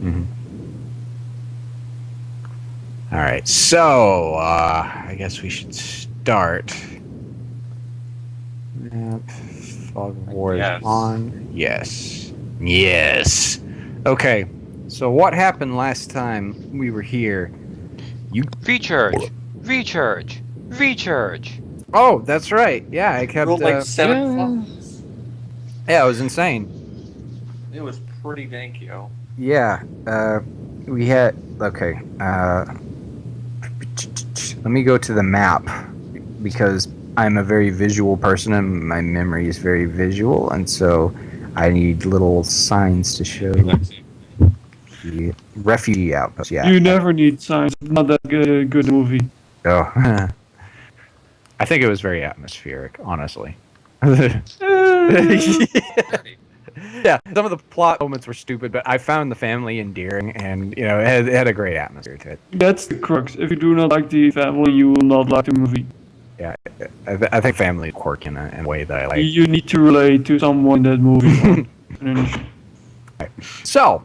Mm-hmm. All right, so I guess we should start. Map, fog of war is Yes. on. Yes. Yes. Okay, so what happened last time we were here? You. Recharge! Recharge! Recharge! Oh, that's right. Yeah, I kept. Rolled like 7 Yeah. flats. Yeah, it was insane. It was pretty dank, yo. Yeah. We had. Okay. Let me go to the map because I'm a very visual person and my memory is very visual, and so I need little signs to show the refugee outpost. Yeah. You never need signs. It's not that good movie. Oh. I think it was very atmospheric, honestly. Yeah, some of the plot moments were stupid, but I found the family endearing, and it had a great atmosphere to it. That's the crux. If you do not like the family, you will not like the movie. Yeah, I think family is quirky in a way that I like. You need to relate to someone in that movie. So,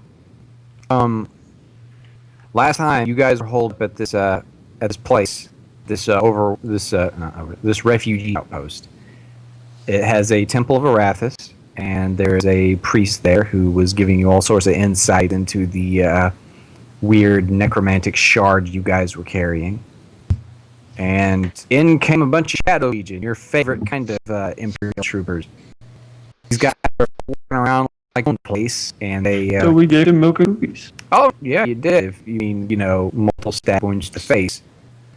last time you guys were holed up at this place, this refugee outpost. It has a Temple of Arathis, and there's a priest there who was giving you all sorts of insight into the weird necromantic shard you guys were carrying. And in came a bunch of Shadow Legion, your favorite kind of Imperial troopers. These guys are walking around like one place, and they. So we gave them milk and cookies. Oh yeah, you did. If you mean multiple stab wounds to the face.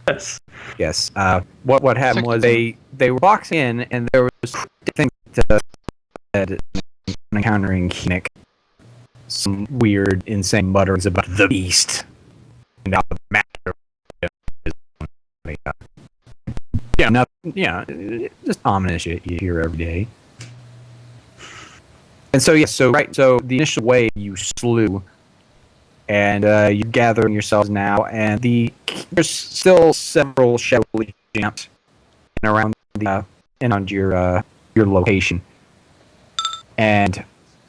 Yes. Yes. What happened was they were boxing in, and there was things that encountering Kinnick. Some weird, insane mutterings about the beast. And now the matter. Yeah, nothing. Yeah, just ominous shit you hear every day. And so so the initial wave you slew, and you're gathering yourselves now, and there's still several Shadow Legion camps around your location, and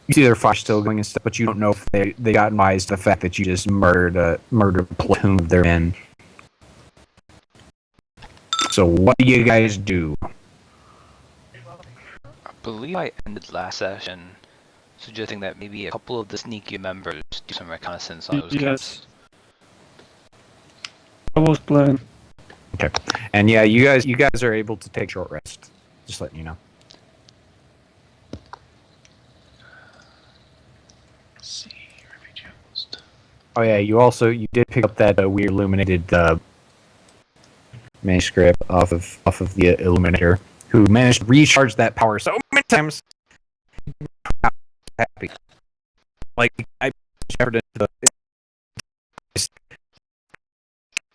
you see their fire still going and stuff, but you don't know if they got wise to the fact that you just murdered a platoon of their men. So what do you guys do? I believe I ended last session suggesting that maybe a couple of the sneaky members do some reconnaissance on those camps. That was planned. Okay. And yeah, you guys are able to take short rest. Just letting you know. Let's see, refugee outpost. Oh yeah, you did pick up that weird illuminated manuscript off of the Illuminator, who managed to recharge that power so many times. Happy. Like I shepherded the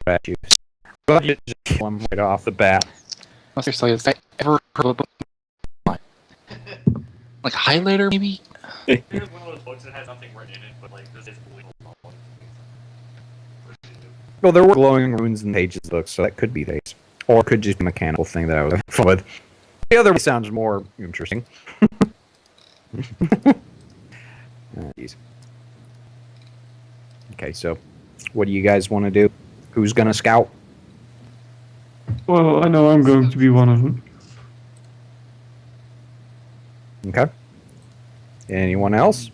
at you. But you just kill him right off the bat. No, seriously, has I ever heard of a book? Like a highlighter, maybe? Here's one of those books that has nothing written in it, but like this is believable. Well, there were glowing runes in the pages of the book, so that could be the case. Or it could just be a mechanical thing that I was having fun with. The other way sounds more interesting. Okay, so what do you guys want to do? Who's going to scout? Well, I know I'm going to be one of them. Okay. Anyone else?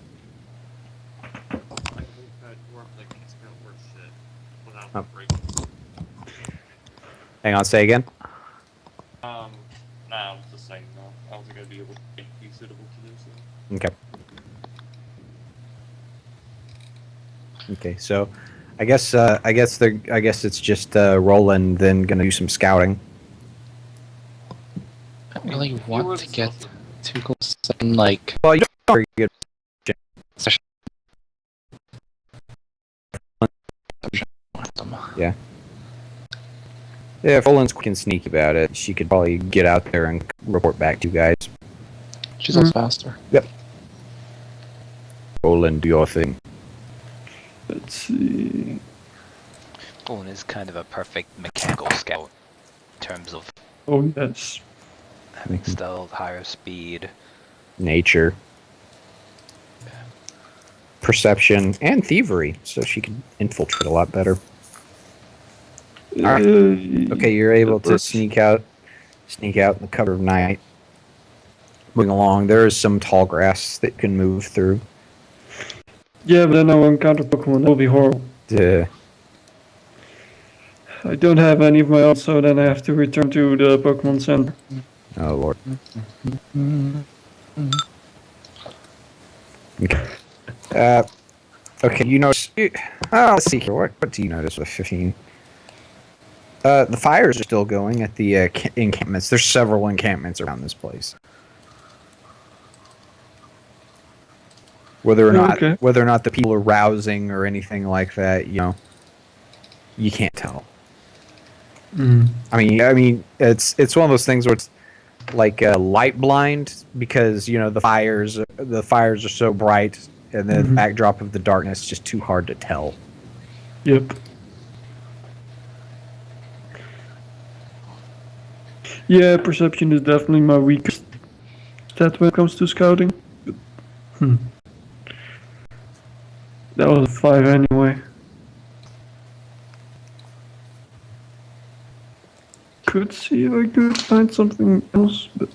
Oh. Hang on, say again. Nah, I'm just saying no. I don't think I'd be able to be suitable to do so. Okay. Okay, so I guess it's just Roland then gonna do some scouting. I don't really want to get too close and like. Well, you don't know very good. Yeah. Yeah, if Roland's quick and sneaky about it, she could probably get out there and report back to you guys. She's also faster. Yep. Roland, do your thing. Let's see. Owen is kind of a perfect mechanical scout in terms of Oh, yes. having stealth, higher speed. Nature. perception, and thievery, so she can infiltrate a lot better. Alright. Okay, you're able to sneak out in the cover of night. Moving along, there is some tall grass that can move through. Yeah, but then I will encounter Pokemon. That will be horrible. I don't have any of my own, so then I have to return to the Pokemon Center. Oh lord. Okay. Okay, you notice. Let's see here. What do you notice with 15? The fires are still going at the encampments. There's several encampments around this place. Whether or not the people are rousing or anything like that, you can't tell. Mm. I mean, it's one of those things where it's like light blind because the fires are so bright, and the backdrop of the darkness is just too hard to tell. Yep. Yeah, perception is definitely my weakest stat when it comes to scouting. But, that was a 5 anyway. Could see if I could find something else, but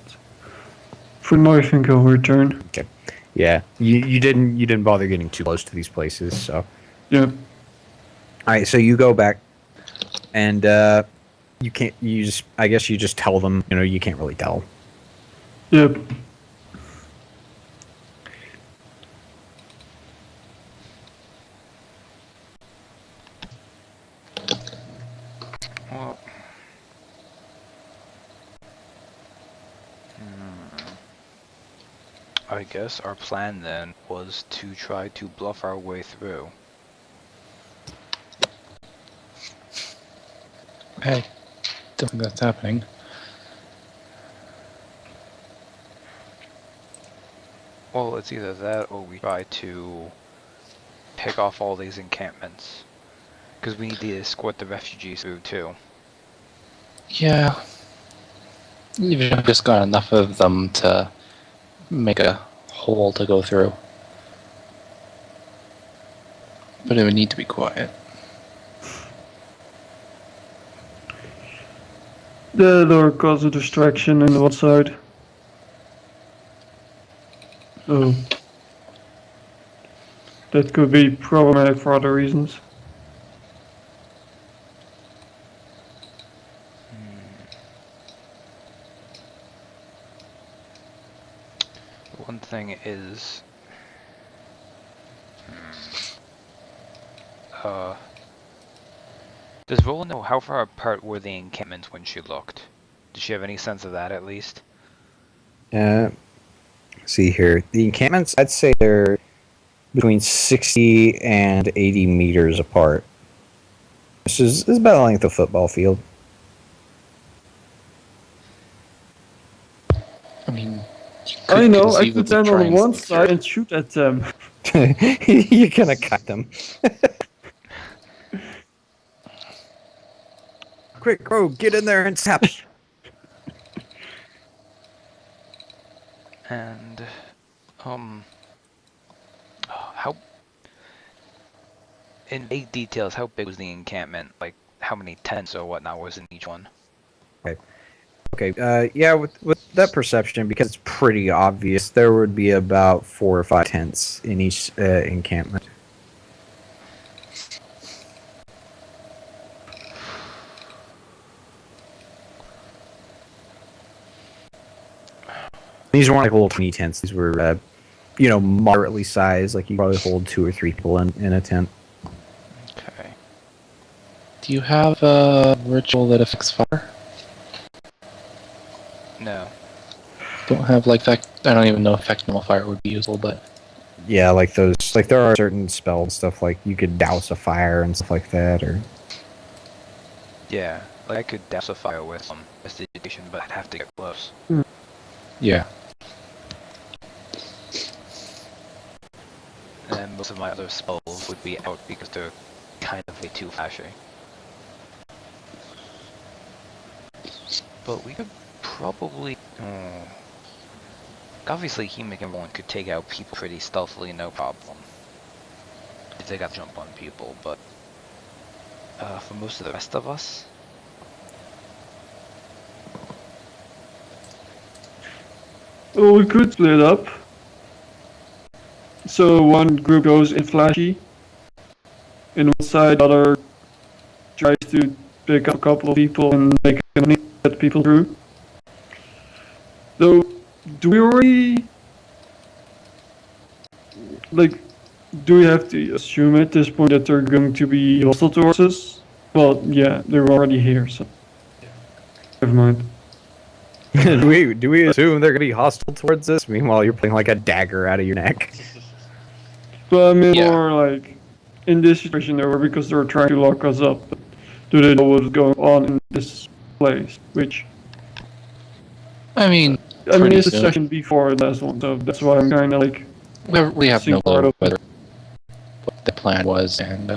for now I think I'll return. Okay. Yeah, you didn't bother getting too close to these places, so. Yeah. All right, so you go back, and I guess you just tell them, you can't really tell. Yep. Well, I guess our plan then was to try to bluff our way through. Hey, don't think that's happening. Well, it's either that or we try to pick off all these encampments. Because we need to escort the refugees through too. Yeah. Even if I've just got enough of them to make a hole to go through. But it would need to be quiet. The door cause a distraction on the one side. So that could be problematic for other reasons. One thing is, does Roland know how far apart were the encampments when she looked? Did she have any sense of that at least? See here, the encampments, I'd say they're between 60 and 80 meters apart. This is about the length of a football field. I mean, I know, I conceivably could stand try on and one sneak side through. and shoot at them. You're gonna cut them. Quick, bro, get in there and tap. And, how, in vague details, how big was the encampment? Like, how many tents or whatnot was in each one? Okay, yeah, with that perception, because it's pretty obvious, there would be about 4 or 5 tents in each encampment. These weren't like little tiny tents. These were, moderately sized. Like you probably hold 2 or 3 people in a tent. Okay. Do you have a ritual that affects fire? No. Don't have I don't even know if normal fire would be useful, but Yeah, like those. Like there are certain spells and stuff like you could douse a fire and stuff like that, or. Yeah, like I could douse a fire with some prestidigitation, but I'd have to get close. yeah. And then most of my other spells would be out because they're kind of way too flashy. But we could probably... obviously, Hemic and one could take out people pretty stealthily, no problem. they got to jump on people, but for most of the rest of us, Well, we could split up. So one group goes in flashy, and one side, the other tries to pick up a couple of people and make money, get people through. Though, do we already, like, do we have to assume at this point that they're going to be hostile towards us? Well, yeah, they're already here, so never mind. do we assume they're gonna be hostile towards us? Meanwhile, you're pulling like a dagger out of your neck. But I mean, Yeah. more like in this situation, they were because they were trying to lock us up. But do they know what's going on in this place? Which I mean, I mean, Pretty it's a soon. session before the last one, so that's why I'm kind of like. we have no Seeing part clue of it. whether what the plan was and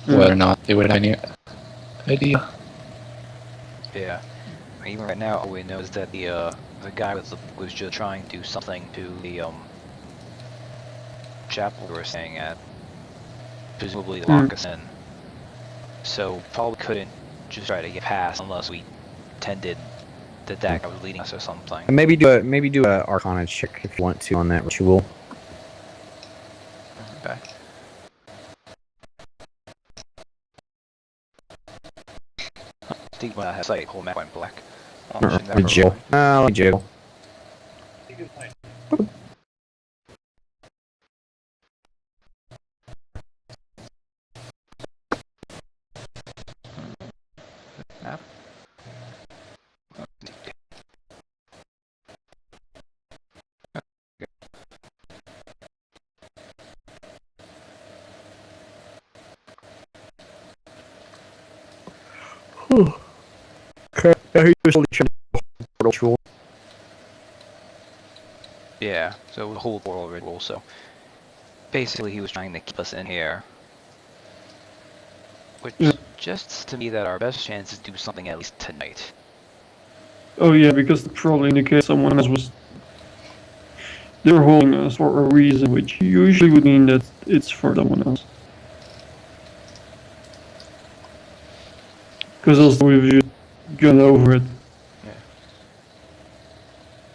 whether or not they would have any idea. yeah. Even right now, all we know is that the guy was just trying to do something to the chapel we were staying at, presumably to lock us in. So probably couldn't just try to get past unless we tended that guy was leading us or something. And maybe do a Arcana check if you want to on that ritual. Okay. Steve when I have sight, whole map went black. Oh, Or shouldn't have jiggle. her Let me jiggle. map. Okay. He was only trying to do a ritual. Yeah, so the whole portal ritual, so basically he was trying to keep us in here. Which Yeah. suggests to me that our best chance is to do something at least tonight. Oh yeah, because it probably indicates someone else was. They're holding us for a reason, which usually would mean that it's for someone else. Because else we've just gone over it.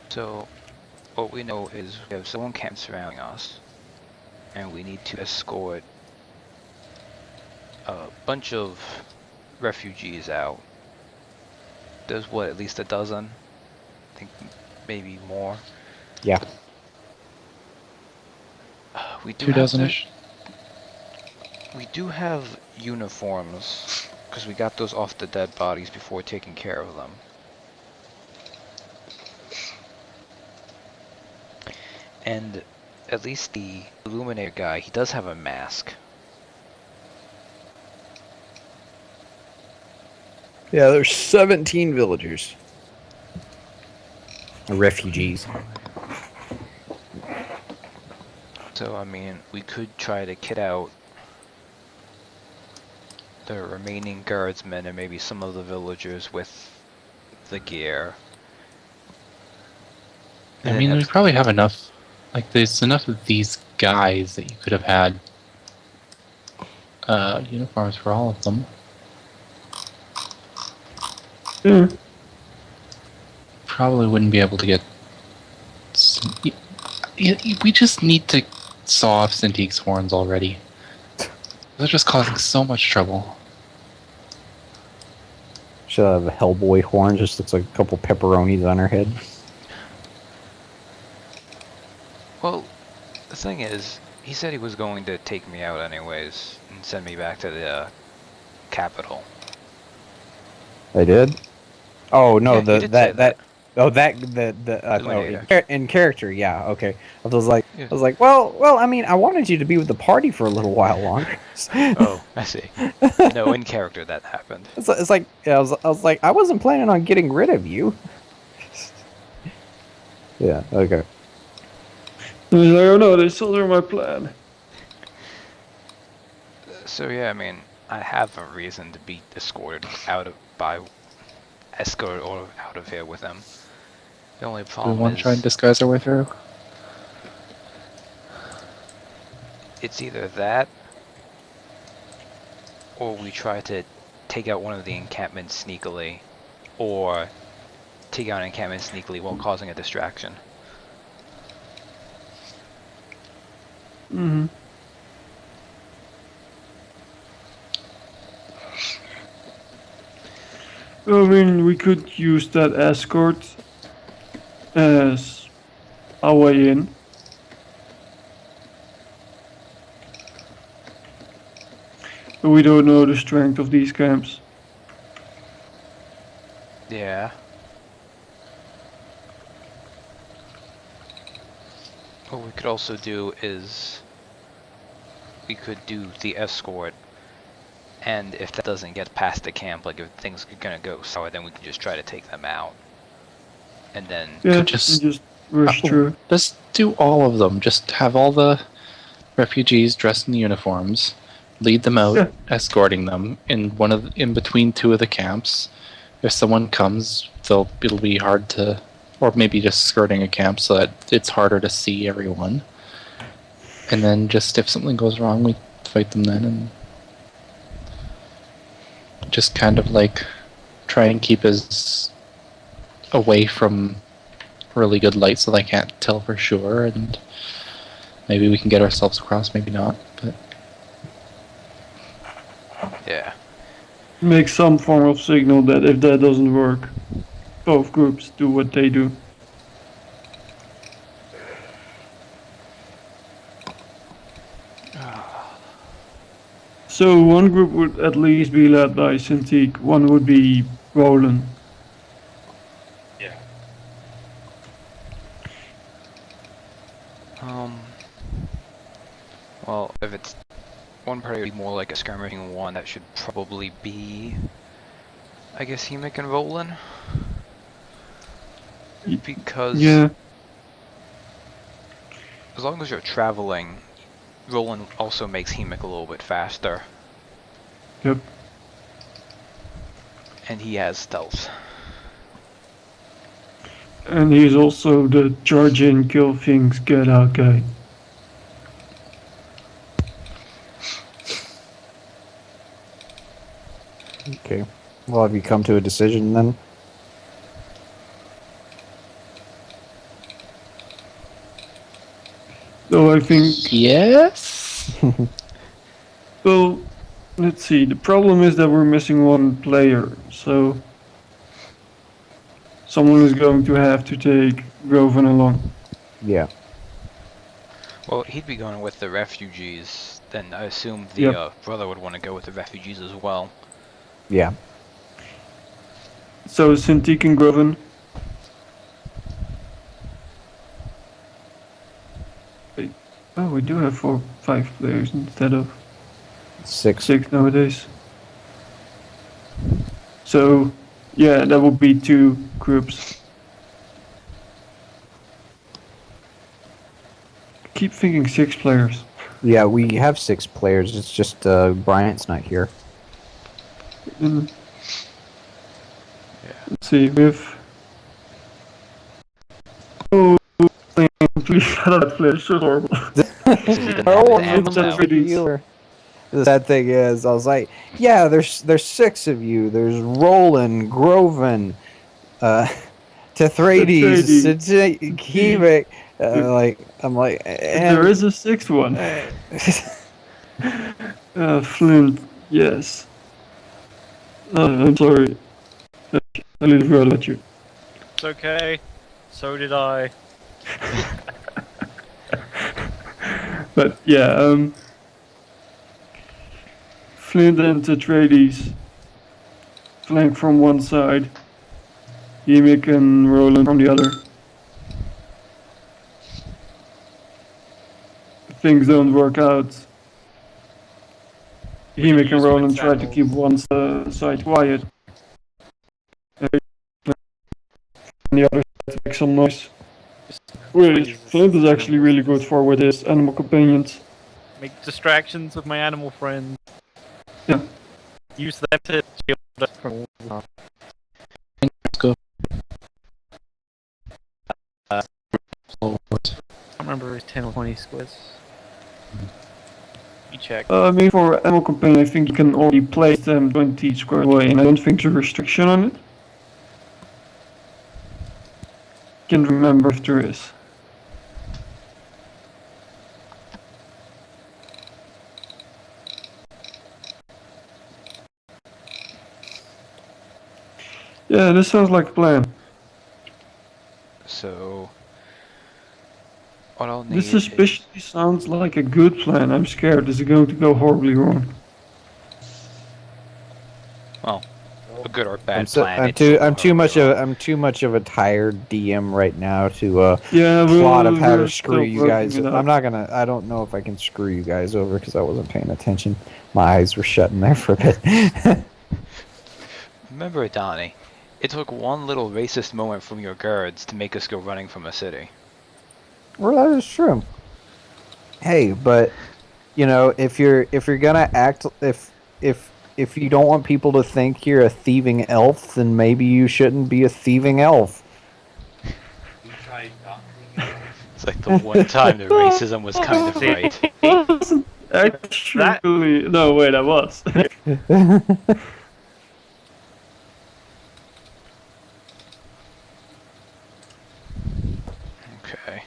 So, what we know is we have someone camped surrounding us, and we need to escort a bunch of refugees out. There's what, at least a dozen? I think maybe more. Yeah. We do 2 have dozen-ish. We do have uniforms, because we got those off the dead bodies before taking care of them. And at least the Illuminator guy, he does have a mask. Yeah, there's 17 villagers. Refugees. So, I mean, we could try to kit out the remaining guardsmen and maybe some of the villagers with the gear. I And mean, then we probably have enough. Like, there's enough of these guys that you could have had uniforms for all of them. Yeah. Probably wouldn't be able to get. We just need to saw off Cintique's horns already. They're just causing so much trouble. Should have a Hellboy horn. Just looks like a couple pepperonis on her head. Well, the thing is, he said he was going to take me out anyways and send me back to the capital. They did. Oh no, Yeah, he did say that. in character, yeah, okay. I was like, Yeah. well, I mean, I wanted you to be with the party for a little while longer. Oh, I see. No, in character that happened. It's like, yeah, I was like, I wasn't planning on getting rid of you. Yeah, okay. And he's like, oh no, they still do my plan. So yeah, I mean, I have a reason to be escorted out of here with him. The only Do we problem want is to try and disguise our way through? it's either that or we try to take out one of the encampments sneakily, or take out an encampment sneakily while causing a distraction. Mm-hmm. I mean, we could use that escort as our way in. But we don't know the strength of these camps. Yeah. What we could also do is we could do the escort, and if that doesn't get past the camp, like if things are gonna go sour, then we can just try to take them out. And then Yeah, Could just- and just rush Oh, through. Just do all of them. Just have all the refugees dressed in the uniforms, lead them out, Yeah. escorting them in between two of the camps. If someone comes, it'll be hard to, or maybe just skirting a camp so that it's harder to see everyone. And then just if something goes wrong, we fight them then, and just kind of like try and keep us away from really good light so they can't tell for sure, and maybe we can get ourselves across, maybe not, but yeah. Make some form of signal that if that doesn't work, both groups do what they do. So one group would at least be led by Cintiq, one would be Roland. Yeah. Well, if it's one party would be more like a skirmishing one, that should probably be, I guess, Hemic and Roland. Y- Because Yeah, as long as you're traveling, Roland also makes Hemic a little bit faster, yep. and he has stealth. And he's also the charge in, kill things, get out guy. Okay. Well, have you come to a decision then? So I think, yes. well, let's see, the problem is that we're missing one player, so someone is going to have to take Groven along. Yeah. Well, he'd be going with the refugees, then I assume the Yep. brother would want to go with the refugees as well. Yeah. So Cintiq and Groven. Wait, oh, we do have 5 players instead of 6. 6 nowadays. So, yeah, that would be 2 groups. I keep thinking 6 players. Yeah, we have 6 players. It's just Bryant's not here. Mm. Let's see, we have... Oh, please shut up, Flash, so horrible. Oh, ammo it's a now. pretty- The sad thing is, I was like, yeah, there's 6 of you. There's Roland, Groven, Tethrades, Tethrades. Hemic. I'm like, and There is a 6th one. Flint, yes. I'm sorry. I really forgot about you. It's okay. So did I. But yeah, Flint and Tethrades flank from one side, Hemic and Roland from the other. If things don't work out, Hemic and use Roland wind try to samples. keep one side quiet. And the other side to make some noise. Wait, Flint is actually really good for with his animal companions. Make distractions with my animal friends. Yeah. Use them to shield us from. I can't remember if 10 or 20 squares. You check. I mean, for ammo campaign, I think you can already place them 20 squares away, and I don't think there's a restriction on it. Can't remember if there is. Yeah, this sounds like a plan. So, what I'll need This especially sounds like a good plan. I'm scared this is going to go horribly wrong. a good or bad I'm, so, plan. I'm it's too still I'm too horribly much wrong. of I'm too much of a tired DM right now to Yeah, plot of how we're to screw still you working guys. it out. I'm not gonna. I don't know if I can screw you guys over because I wasn't paying attention. My eyes were shutting there for a bit. Remember, Donnie, it took one little racist moment from your guards to make us go running from a city. Well, that is true. Hey, but you know, if you're gonna act if you don't want people to think you're a thieving elf, then maybe you shouldn't be a thieving elf. You tried not being It's like the one time the racism was kind of right. Actually, no, wait, I was. Okay.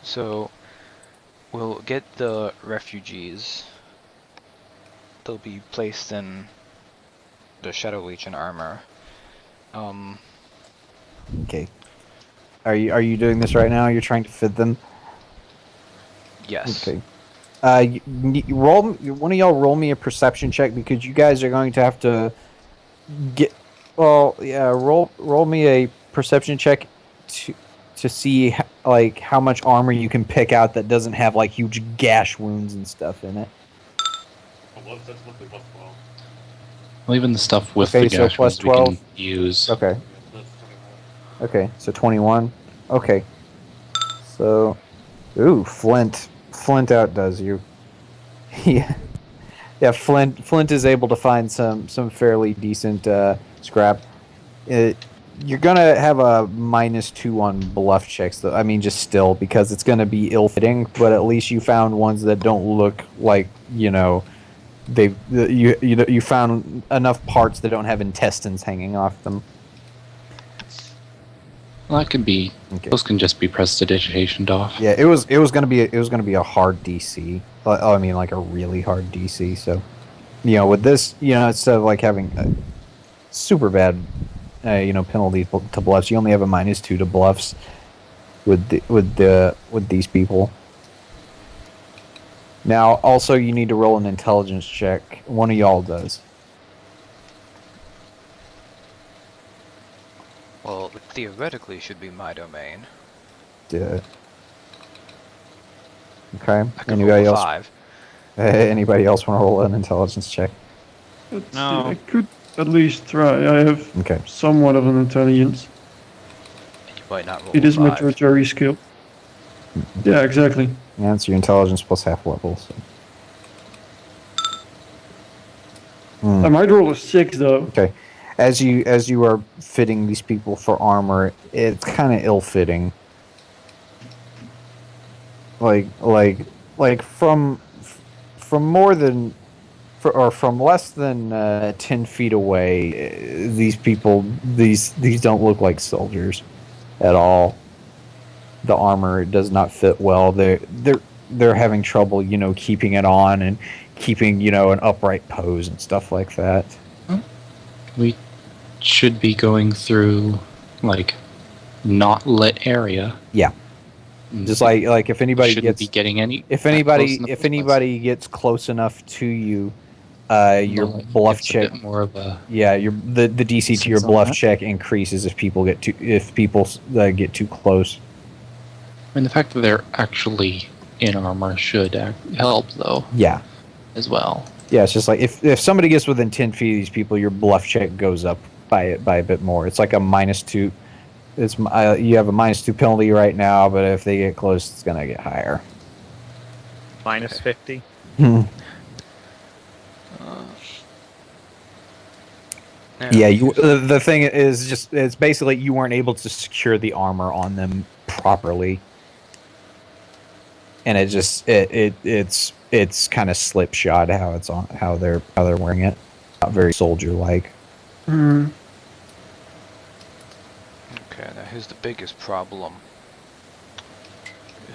So, we'll get the refugees. They'll be placed in the Shadow Legion armor. Okay. Are you doing this right now? You're trying to fit them. Yes. Okay. Roll. One of y'all roll me a perception check because you guys are going to have to get. Well, yeah. Roll me a perception check to see like how much armor you can pick out that doesn't have like huge gash wounds and stuff in it. that's roughly plus 12. Well, even the stuff with Okay, the so gash plus ones we can 12. use. Okay. Yeah, that's 21. Okay. So 21. Okay. So, ooh, Flint outdoes you. Yeah. Yeah, Flint is able to find some fairly decent scrap. You're gonna have a -2 on bluff checks, though. I mean, just still because it's gonna be ill-fitting. But at least you found ones that don't look like you found enough parts that don't have intestines hanging off them. Well, that could be. Okay. Those can just be prestidigitationed off. Yeah, it was gonna be a hard DC. I mean, like a really hard DC. So, with this, instead of like having a super bad, penalty to bluffs, you only have a -2 to bluffs with these people. Now, also, you need to roll an intelligence check. One of y'all does. Well, it theoretically should be my domain. Okay. I could Anybody roll a else? 5. Anybody else want to roll an intelligence check? Let's see, No. I could at least try. I have Okay. somewhat of an intelligence. And you might not roll It a is my 5. tertiary skill. Yeah, exactly. Yeah, it's your intelligence plus half level. So. I might roll a 6 though. Okay. As you are fitting these people for armor, it's kind of ill-fitting. Like from more than or from less than 10 feet away, these people these don't look like soldiers at all. The armor does not fit well. They're having trouble, keeping it on and keeping, an upright pose and stuff like that. We should be going through like not lit area. Yeah. Just like if anybody shouldn't gets be getting any. if that close anybody in the if first place. anybody gets close enough to you, your Well, like, bluff it's check. A bit more of a. Yeah, the DC to your Since on bluff that. check increases if people get get too close. I mean, the fact that they're actually in armor should help, though, Yeah, as well. yeah. It's just like if somebody gets within 10 feet of these people, your bluff check goes up by a bit more. It's like a -2. It's you have a -2 penalty right now, but if they get close, it's gonna get higher. Minus 50. Yeah, the thing is just it's basically you weren't able to secure the armor on them properly. and it just it's kind of slipshod how it's on how they're wearing it. Not very soldier like. Hmm. Okay, now here's the biggest problem.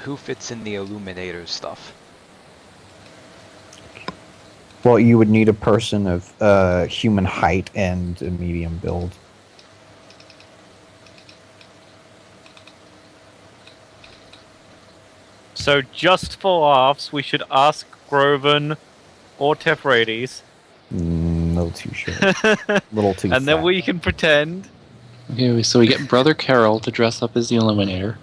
Who fits in the Illuminator stuff? Well, you would need a person of human height and a medium build. So just for laughs, we should ask Groven or Tefrades. Little too short. Little too. And then fat. we can pretend. Okay, so we get Brother Carol to dress up as the Illuminator.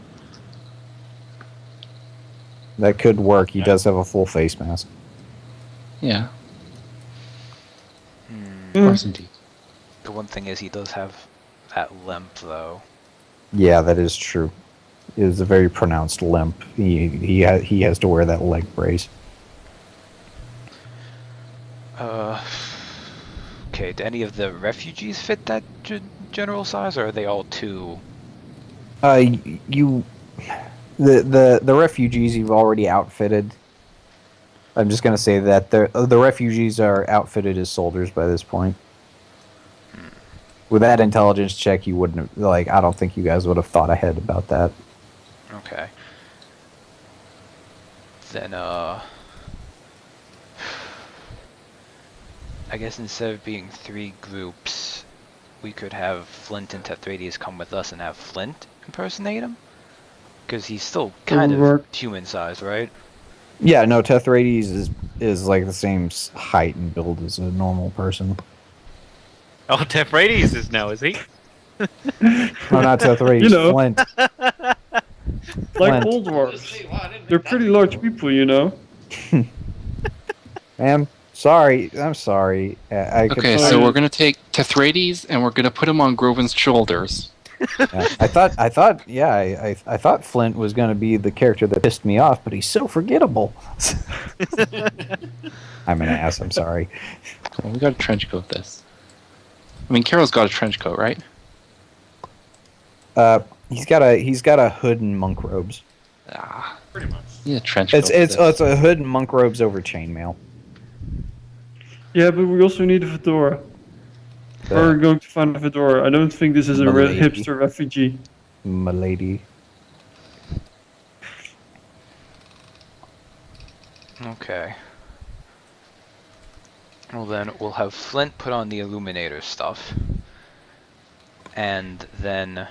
That could work. He does have a full face mask. Yeah, Hmm. of course indeed. The one thing is he does have that limp though. Yeah, that is true. It is a very pronounced limp. He has to wear that leg brace. Okay, do any of the refugees fit that general size, or are they all too? You, the refugees you've already outfitted. I'm just gonna say that the refugees are outfitted as soldiers by this point. With that intelligence check, you wouldn't have, like. I don't think you guys would have thought ahead about that. Okay. Then, I guess instead of being 3 groups, we could have Flint and Tethrades come with us and have Flint impersonate him? Because he's still kind would of work. human size, right? Yeah, no, Tethrades is like the same height and build as a normal person. Oh, Tefrades is now, is he? No, not Tethrades. You know. Flint. Like Flint. old dwarves. They're pretty large people, you know. I'm sorry. I'm sorry. I could Okay, tell so you- we're gonna take Tethrades and we're gonna put him on Groven's shoulders. Yeah, I thought Flint was going to be the character that pissed me off, but he's so forgettable. I'm an ass. I'm sorry. Cool, we got a trench coat this. I mean, Carol's got a trench coat, right? He's got a hood and monk robes. Ah, Pretty much. yeah, trench It's coat. it's a hood and monk robes over chainmail. Yeah, but we also need a fedora. We're going to find a fedora. I don't think this is a Milady. hipster refugee. Milady. Okay. Well then, we'll have Flint put on the Illuminator stuff. And then...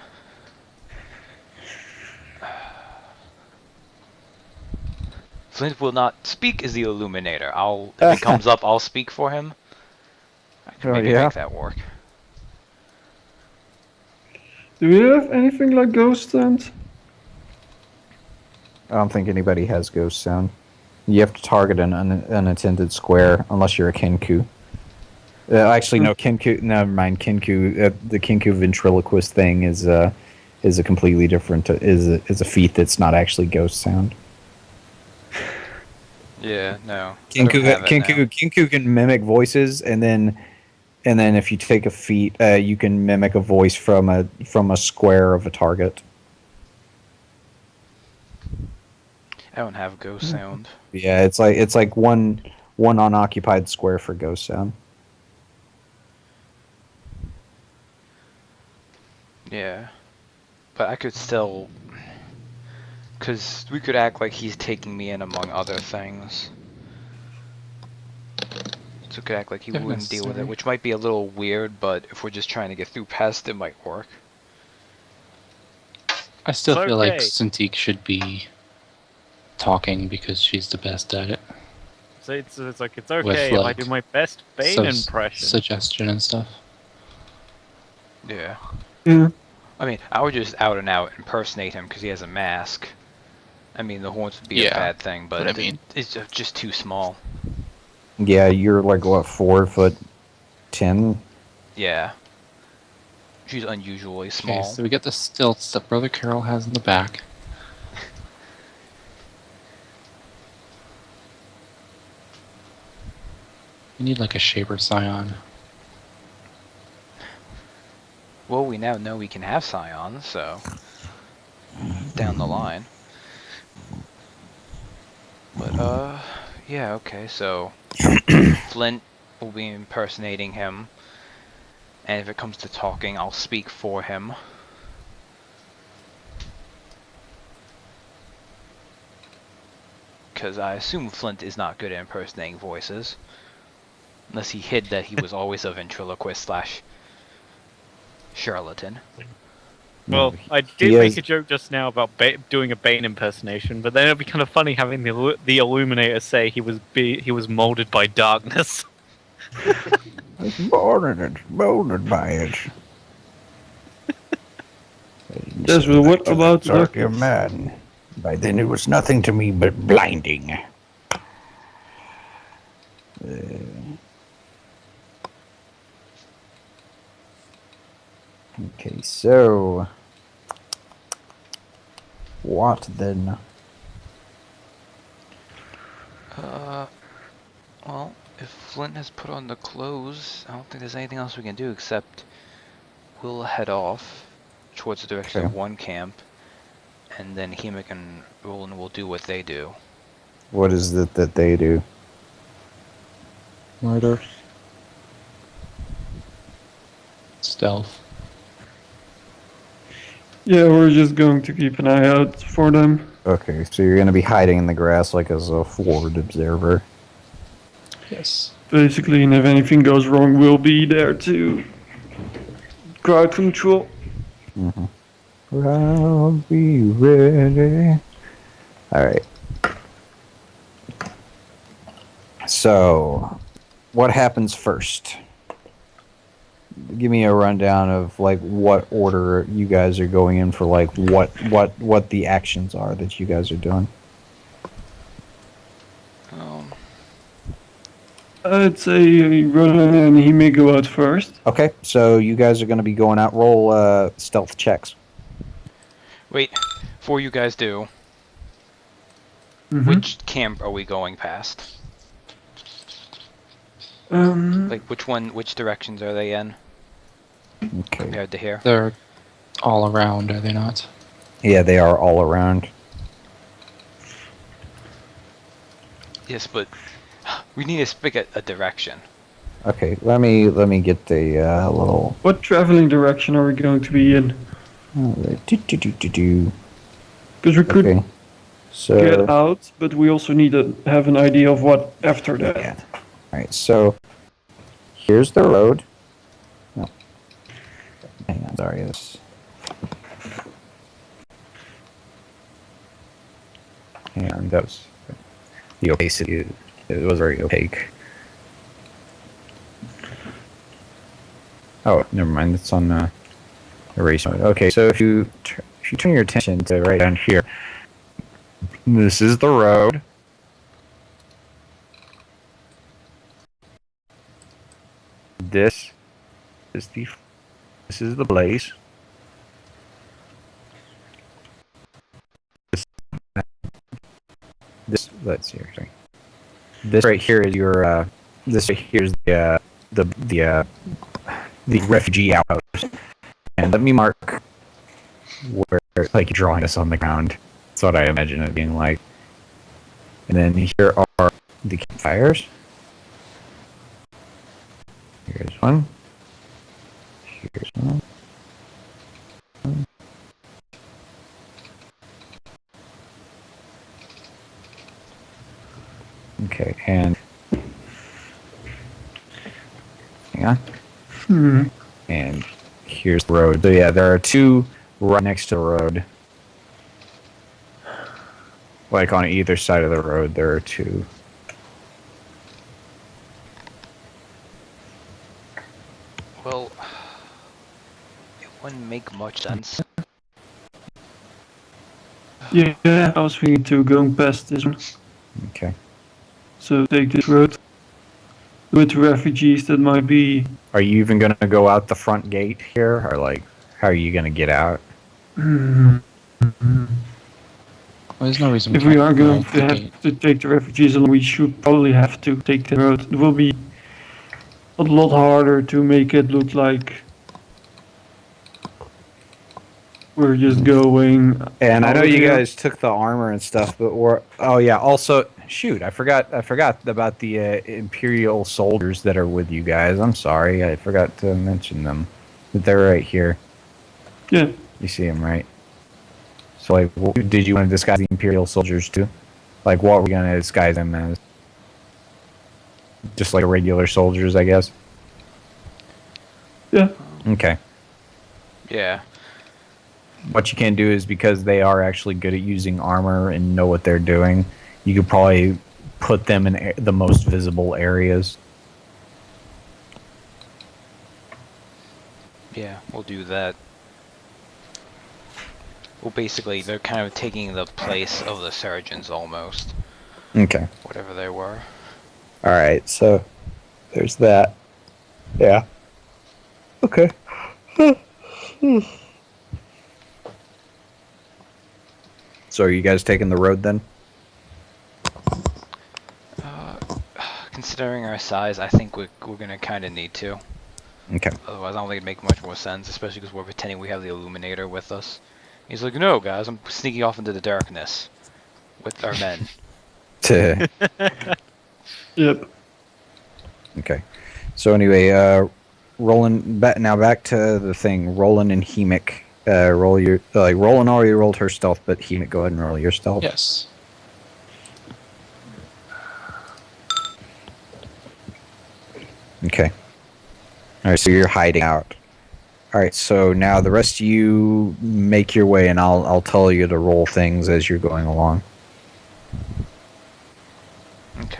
Flint will not speak as the Illuminator. If it comes up, I'll speak for him. I can Oh, maybe yeah? make that work. Do we have anything like ghost stand? I don't think anybody has ghost sound. You have to target an unattended square unless you're a Kinku. Actually, no, Kinku. Never mind, Kinku. The Kinku ventriloquist thing is a completely different. Is a feat that's not actually ghost sound. Yeah, no. I don't Kinku have it now. Kinku can mimic voices, and then if you take a feat, you can mimic a voice from a square of a target. I don't have ghost sound. Yeah, it's like one unoccupied square for ghost sound. Yeah. But I could still... Because we could act like he's taking me in among other things. So we could act like he If wouldn't deal with it, necessary. which might be a little weird, but if we're just trying to get through past it, might work. I still feel like Okay. Cintiq should be talking because she's the best at it. So it's like, it's okay if I like, do my best Bane So- impression. Suggestion and stuff. Yeah. Yeah. I mean, I would just out and out impersonate him because he has a mask. I mean, the horns would be a Yeah, bad thing, but but I mean- it's just too small. Yeah, you're like what 4'10". Yeah. She's unusually small. Okay, so we get the stilts that Brother Carol has in the back. We need like a Shaper Scion. Well, we now know we can have Scions, so... Down the line. But yeah, okay. So Flint will be impersonating him, and if it comes to talking, I'll speak for him. Because I assume Flint is not good at impersonating voices. Unless he hid that he was always a ventriloquist slash charlatan. Well, No, I he did make is- a joke just now about doing a Bane impersonation, but then it'd be kind of funny having the Illuminator say he was molded by darkness. Molded by it. Yes, but what about the dark darkness? man? By then it was nothing to me but blinding. Okay, so what then? Well, if Flint has put on the clothes, I don't think there's anything else we can do except we'll head off towards the direction of Okay. one camp, and then Hemic and Roland will do what they do. What is it that they do? Murder. Stealth. Yeah, we're just going to keep an eye out for them. Okay, so you're gonna be hiding in the grass like as a forward observer. Yes. Basically, and if anything goes wrong, we'll be there to crowd control. I'll be ready. Alright. So, what happens first? Give me a rundown of like what order you guys are going in for, like what the actions are that you guys are doing. I'd say Roland and he may go out first. Okay, so you guys are going to be going out. Roll stealth checks. Wait, before you guys do, Mhm. which camp are we going past? Like, which directions are they in Okay. compared to here? They're all around, are they not? Yeah, they are all around. Yes, but we need to pick a direction. Okay, let me get the little. What traveling direction are we going to be in? Do. Because we could Okay, so get out, but we also need to have an idea of what after that. yeah. All right, so here's the road. No, hang on, sorry. This. Hang on, that was the opacity. It was very opaque. Oh, never mind. It's on erase mode. Okay, so if you turn your attention to right down here, this is the road. This is the blaze. This let's see. Sorry. This right here is your. This right here is the refugee outpost. And let me mark where, like, you're drawing this on the ground. That's what I imagine it being like. And then here are the campfires. Here's one. Here's one. Okay, and hang on. Hmm. And here's the road. So yeah, there are two right next to the road. Like on either side of the road, there are two. Well, it wouldn't make much sense. Yeah, I was thinking too, going past this one. Okay. So take this road. With refugees, that might be. Are you even gonna go out the front gate here, or like, how are you gonna get out? Hmm. Well, there's no reason If we can't are go going out to the have gate. to take the refugees, and we should probably have to take the road. It will be a lot harder to make it look like we're just going. And I know over you here. guys took the armor and stuff, but oh yeah, also shoot, I forgot about the Imperial soldiers that are with you guys. I'm sorry, I forgot to mention them. But they're right here. Yeah. You see them, right? So, like, did you want to disguise the Imperial soldiers too? Like, what were we gonna disguise them as? Just like regular soldiers, I guess. Yeah. Okay. Yeah. What you can do is, because they are actually good at using armor and know what they're doing, you could probably put them in the most visible areas. Yeah, we'll do that. Well, basically, they're kind of taking the place of the surgeons almost, Okay. whatever they were. All right. So there's that. Yeah. Okay. So are you guys taking the road then? Considering our size, I think we're gonna kind of need to. Okay. Otherwise, I don't think it'd make much more sense, especially because we're pretending we have the Illuminator with us. He's like, no, guys, I'm sneaking off into the darkness with our men. Yep. Okay. So anyway, Roland. Now back to the thing. Roland and Hemic. Roll your Roland already rolled her stealth, but Hemic, go ahead and roll your stealth. Yes. Okay. All right. So you're hiding out. All right. So now the rest of you make your way, and I'll tell you to roll things as you're going along. Okay.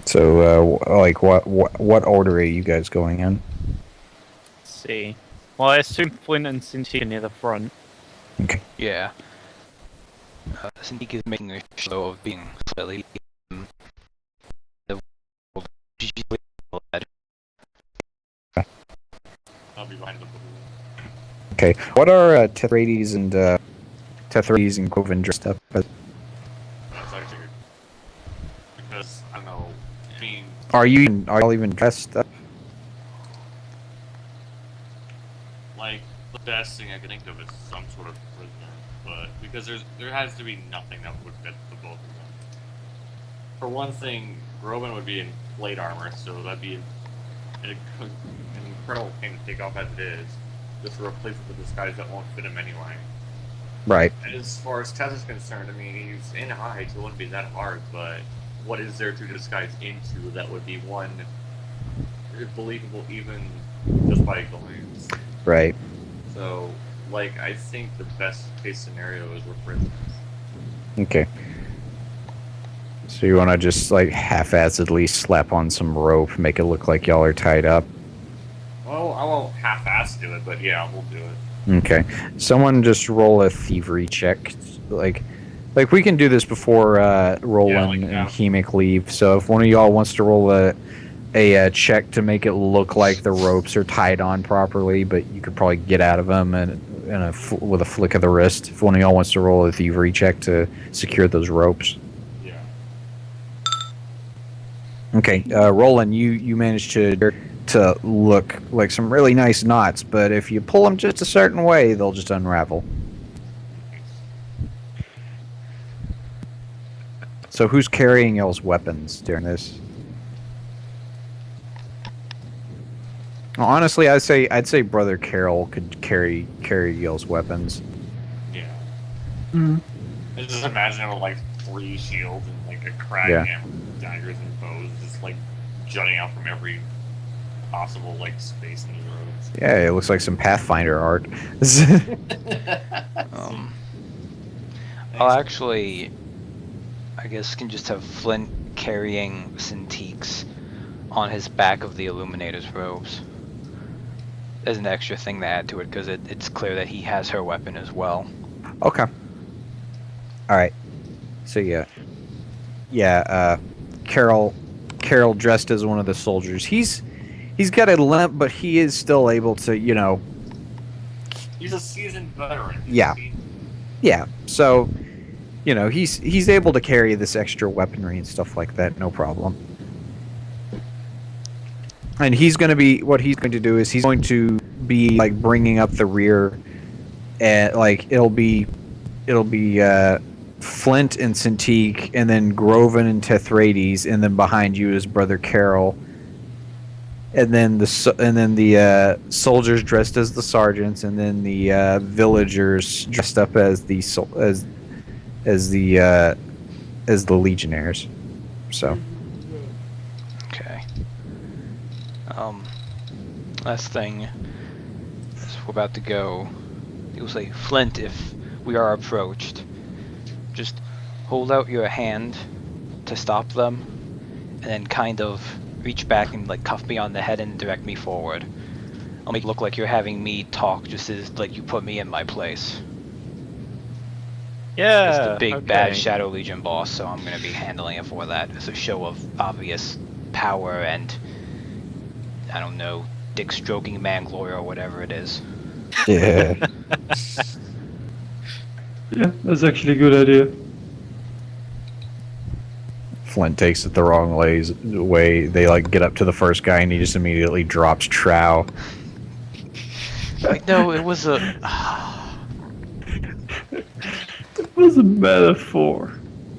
So, like, what order are you guys going in? Let's see. Well, I assume Flint and Cynthia are near the front. Okay. Yeah. Cintiq is making a show of being slightly. I'll be behind the blue. Okay. What are Tethrades and Quoven dressed up as? That's actually good. Because, I don't know, I mean, Are y'all even dressed up? like, the best thing I can think of is some sort of prisoner, but because there has to be nothing that would fit the both of them. For one thing, Groban would be in plate armor, so that'd be an incredible pain to take off as it is, just to replace it with a disguise that won't fit him anyway. Right. As far as Tess is concerned, I mean, he's in height, so it wouldn't be that hard, but what is there to disguise into that would be one believable even just by a glance? Right. So, like, I think the best case scenario is we're prisoners. Okay. So you want to just like half-assedly slap on some rope, make it look like y'all are tied up? Well, I won't half-ass do it, but yeah, we'll do it. Okay. Someone just roll a thievery check. Like we can do this before Roland and Hemic leave. So if one of y'all wants to roll a check to make it look like the ropes are tied on properly, but you could probably get out of them with a flick of the wrist. If one of y'all wants to roll a thievery check to secure those ropes. Yeah. Okay. Roland, you managed to look like some really nice knots, but if you pull them just a certain way, they'll just unravel. So who's carrying y'all's weapons during this? Well, honestly, I'd say Brother Carol could carry y'all's weapons. Yeah. Mm-hmm. I just imagine it with, like, 3 shields and, like, a crag Yeah. hammer, daggers and bows just, like, jutting out from every possible, like, space in the roads. Yeah, it looks like some Pathfinder art. I'll actually, I guess, can just have Flint carrying Cintiq's on his back of the Illuminator's robes. As an extra thing to add to it, because it's clear that he has her weapon as well. Okay. All right. So Carol dressed as one of the soldiers. He's got a limp, but he is still able to, He's a seasoned veteran. Yeah. Yeah. So, he's able to carry this extra weaponry and stuff like that, no problem. And he's going to be what he's going to do is he's going to be like bringing up the rear, and like it'll be Flint and Cintiq, and then Groven and Tethrades, and then behind you is Brother Carol, and then the soldiers dressed as the sergeants, and then the villagers dressed up as the legionnaires. So Okay. Last thing, as we're about to go, he will say, Flint, if we are approached, just hold out your hand to stop them, and then kind of reach back and like cuff me on the head and direct me forward. I'll make it look like you're having me talk just as like you put me in my place. Yeah. It's the big okay. bad Shadow Legion boss, so I'm gonna be handling it for that as a show of obvious power and, I don't know, dick stroking man glory or whatever it is. yeah. Yeah, that's actually a good idea. Flint takes it the wrong way. They like get up to the first guy and he just immediately drops trow. Like, no, it was a. It was a metaphor.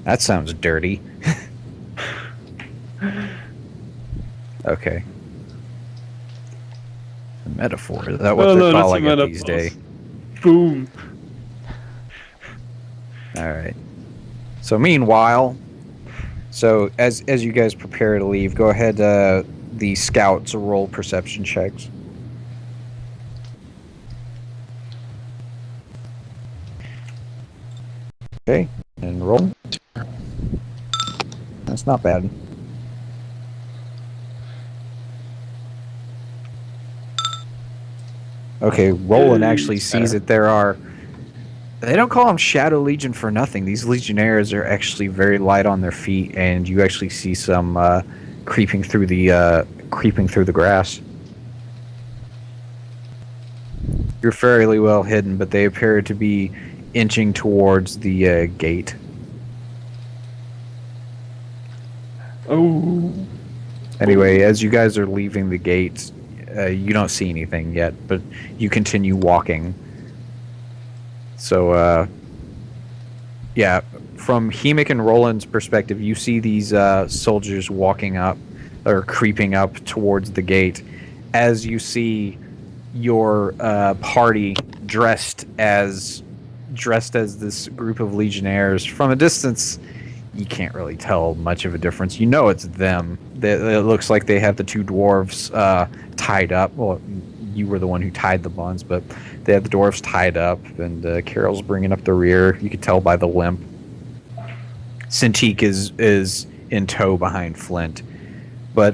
That sounds dirty. Okay. A metaphor. Is that what Oh, they're no, that's a calling it metaphor. these days? Boom. Alright. So meanwhile, as you guys prepare to leave, go ahead, the scouts roll perception checks. Okay, and roll. That's not bad. Okay, Roland actually sees that there are. They don't call them Shadow Legion for nothing. These Legionnaires are actually very light on their feet, and you actually see some creeping through the grass. You're fairly well hidden, but they appear to be inching towards the gate. Oh. Anyway, as you guys are leaving the gate, you don't see anything yet, but you continue walking. So, yeah, from Hemic and Roland's perspective, you see these soldiers walking up, or creeping up towards the gate, as you see your party dressed as this group of legionnaires. From a distance, you can't really tell much of a difference. You know it's them. It looks like they have the two dwarves tied up. Well, you were the one who tied the bonds, but they have the dwarves tied up, and Carol's bringing up the rear. You could tell by the limp. Cintiq is in tow behind Flint. But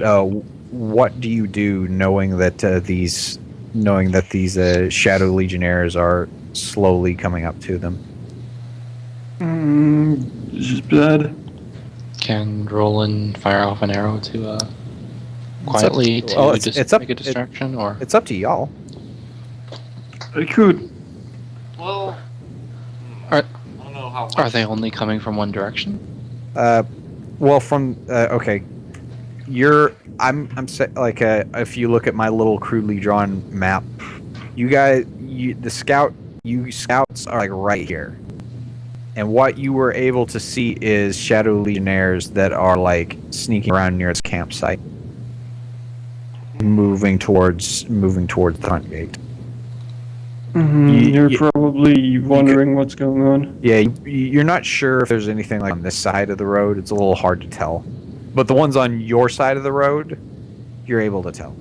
what do you do knowing that these Shadow Legionnaires are slowly coming up to them? Just bad. Can Roland fire off an arrow to quietly make a distraction, or It's up to y'all. I could. Well, Are- I don't know how much. are they only coming from one direction? Well, from okay, if you look at my little crudely drawn map, the scouts are like right here, and what you were able to see is Shadow Legionnaires that are like sneaking around near its campsite, moving towards the front gate. You're you- probably wondering what's going on. Yeah, you're not sure if there's anything like on this side of the road. It's a little hard to tell. But the ones on your side of the road, you're able to tell.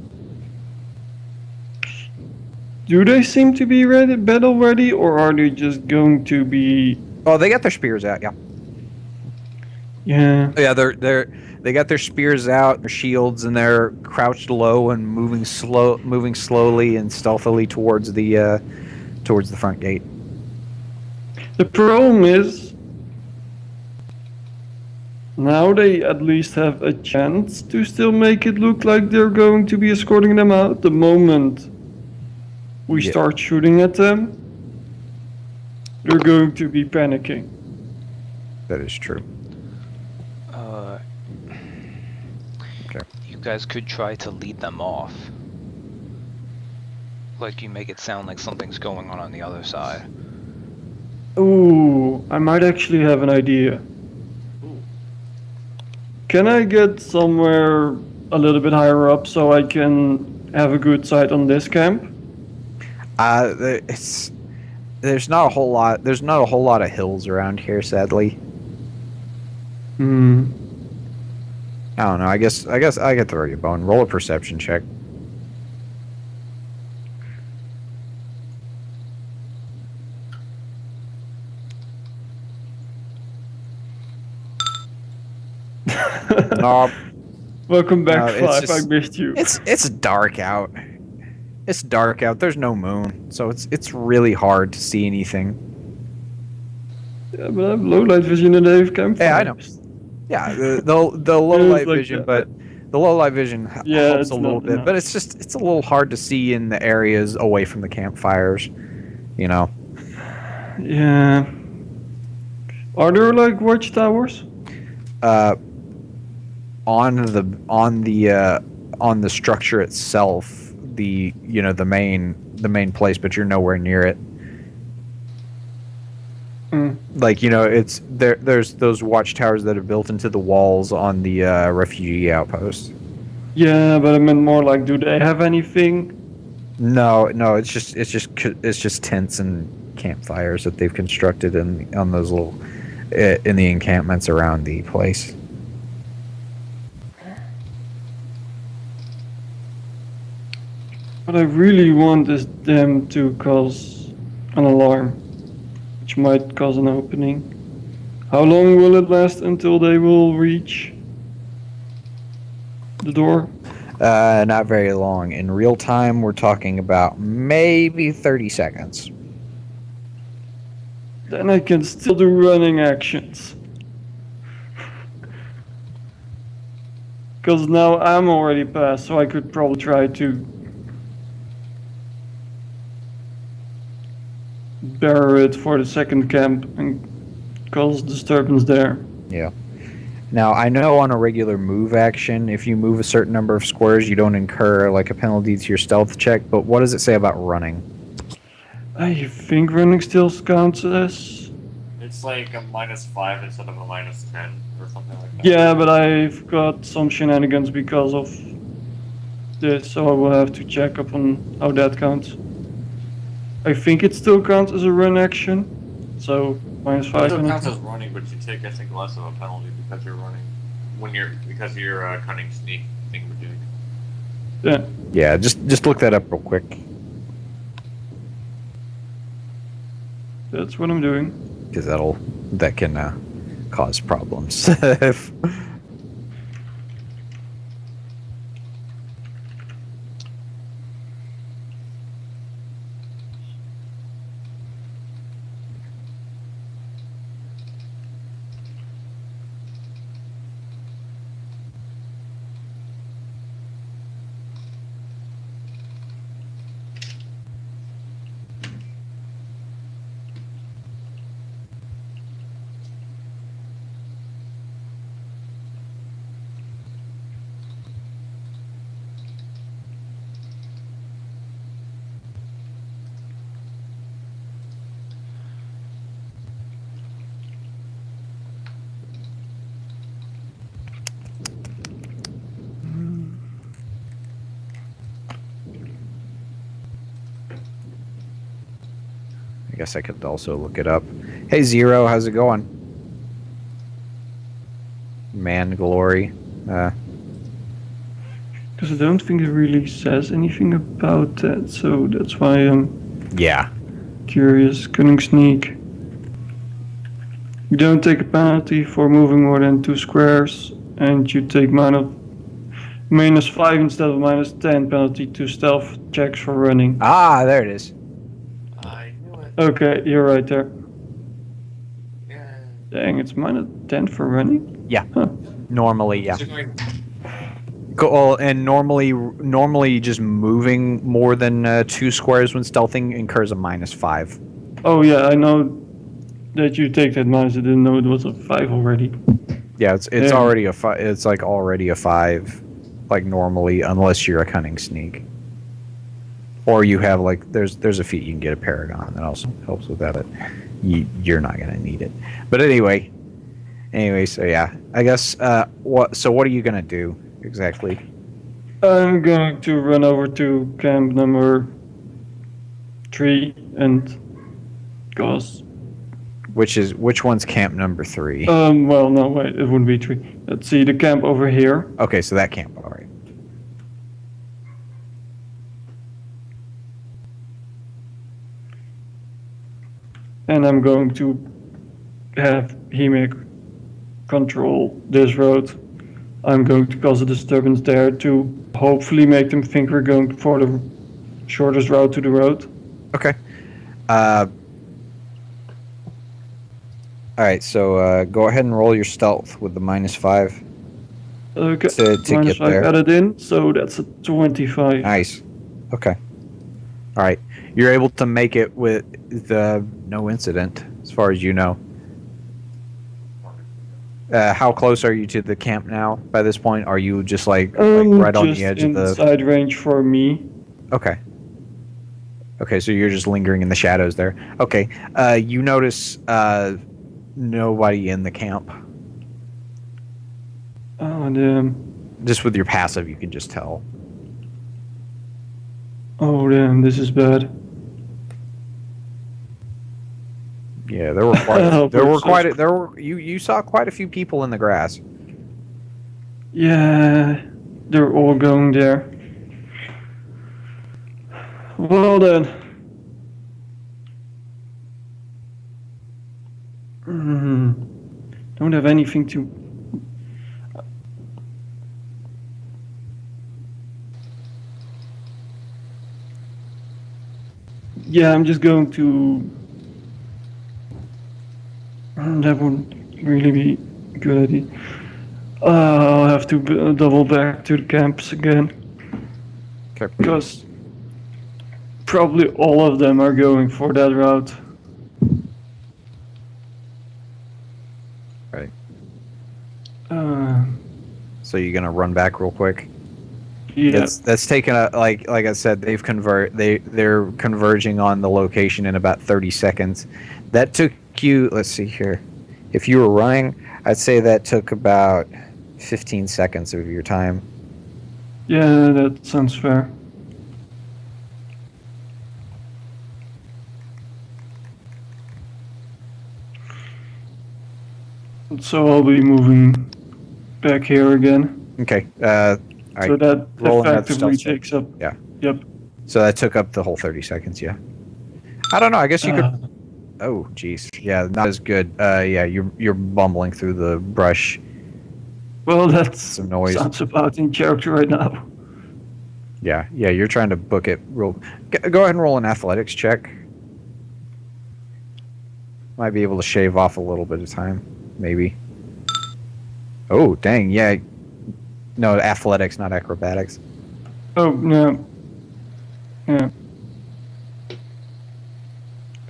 Do they seem to be ready, battle ready, or are they just going to be? Oh, they got their spears out, yeah. Yeah. Yeah, they got their spears out, their shields, and they're crouched low and moving slowly and stealthily towards the front gate. The problem is, now they at least have a chance to still make it look like they're going to be escorting them out. The moment we Yeah. start shooting at them, they're going to be panicking. That is true. Uh, Okay. You guys could try to lead them off. Like you make it sound like something's going on the other side. Ooh, I might actually have an idea. Ooh. Can I get somewhere a little bit higher up so I can have a good sight on this camp? There's not a whole lot. There's not a whole lot of hills around here, sadly. Hmm. I don't know. I guess I could throw you a bone. Roll a perception check. No, Welcome back, No, it's Five. just- I missed you. it's dark out. It's dark out. There's no moon, so it's really hard to see anything. Yeah, but I have low light vision and I have campfires. Yeah, I know. Yeah, the low It's light like vision, that. but the low light vision Yeah, helps it's a little not bit. enough. But it's a little hard to see in the areas away from the campfires. You know. Yeah. Are there like watchtowers? On the structure itself, the main place, but you're nowhere near it. Mm. Like, it's there's those watchtowers that are built into the walls on the refugee outpost. Yeah, but I meant more like, do they have anything? No, it's just tents and campfires that they've constructed on those little in the encampments around the place. What I really want is them to cause an alarm, which might cause an opening. How long will it last until they will reach the door? Not very long. In real time, we're talking about maybe 30 seconds. Then I can still do running actions. Because now I'm already past, so I could probably try to barrier it for the second camp and cause disturbance there. Yeah. Now, I know on a regular move action, if you move a certain number of squares, you don't incur like a penalty to your stealth check, but what does it say about running? I think running still counts as... It's like a -5 instead of a -10 or something like that. Yeah, but I've got some shenanigans because of this, so I will have to check up on how that counts. I think it still counts as a run action, so -5. It also and- counts as running, but you take, I think, less of a penalty because you're running because of your cunning sneak thing we're doing. Yeah. Yeah, just look that up real quick. That's what I'm doing. Because that can cause problems. I guess I could also look it up. Hey Zero, how's it going? Man Glory. Because I don't think it really says anything about that, so that's why I'm Yeah. curious. Cunning sneak. You don't take a penalty for moving more than 2 squares, and you take -5 instead of -10 penalty to stealth checks for running. Ah, there it is. I knew it. Okay, you're right there. Yeah. Dang, it's -10 for running? Yeah. Huh. Normally, yeah. So you're going- Well, and normally just moving more than 2 squares when stealthing incurs a -5. Oh yeah, I know that you take that minus. I didn't know it was a 5 already. Yeah, it's Yeah. already a 5. It's like already a 5. like normally, unless you're a cunning sneak. Or you have like there's a feat you can get a paragon that also helps with that, but you're not gonna need it. But anyway, so yeah, I guess what are you gonna do exactly? I'm going to run over to camp number 3 and cause. Which one's camp number 3? Well, no, wait, it wouldn't be 3. Let's see the camp over here. Okay, so that camp, all right. And I'm going to have Hemic control this road. I'm going to cause a disturbance there to hopefully make them think we're going for the shortest route to the road. Okay. All right, so go ahead and roll your stealth with the -5 Okay, to minus get 5 there. added in, so that's a 25. Nice. Okay. All right, you're able to make it with no incident, as far as you know. How close are you to the camp now? By this point, are you just like right on Just the edge of the? inside range for me. Okay. Okay, so you're just lingering in the shadows there. Okay. You notice nobody in the camp. Oh damn! Just with your passive, you can just tell. Oh damn! This is bad. Yeah, there were you saw quite a few people in the grass. Yeah, they're all going there. Well then. Don't have anything to. Yeah, I'm just going to. That wouldn't really be a good idea. I'll have to double back to the camps again. Okay. Because probably all of them are going for that route. Right. Uh, So you're gonna run back real quick. yeah. That's taken a like I said, they're converging on the location in about 30 seconds. That took you, let's see here. If you were running, I'd say that took about 15 seconds of your time. Yeah, that sounds fair. So I'll be moving back here again. Okay. All right. So that roll another effectively stealth check. takes up. Yeah. Yep. So that took up the whole 30 seconds, yeah. I don't know, I guess you could Uh, oh jeez. Yeah, not as good. Yeah, you're bumbling through the brush. well, that's Some noise. sounds about in character right now. Yeah, you're trying to book it real. Go ahead and roll an athletics check. Might be able to shave off a little bit of time, maybe. Oh, dang, yeah. No, athletics, not acrobatics. Oh no. Yeah.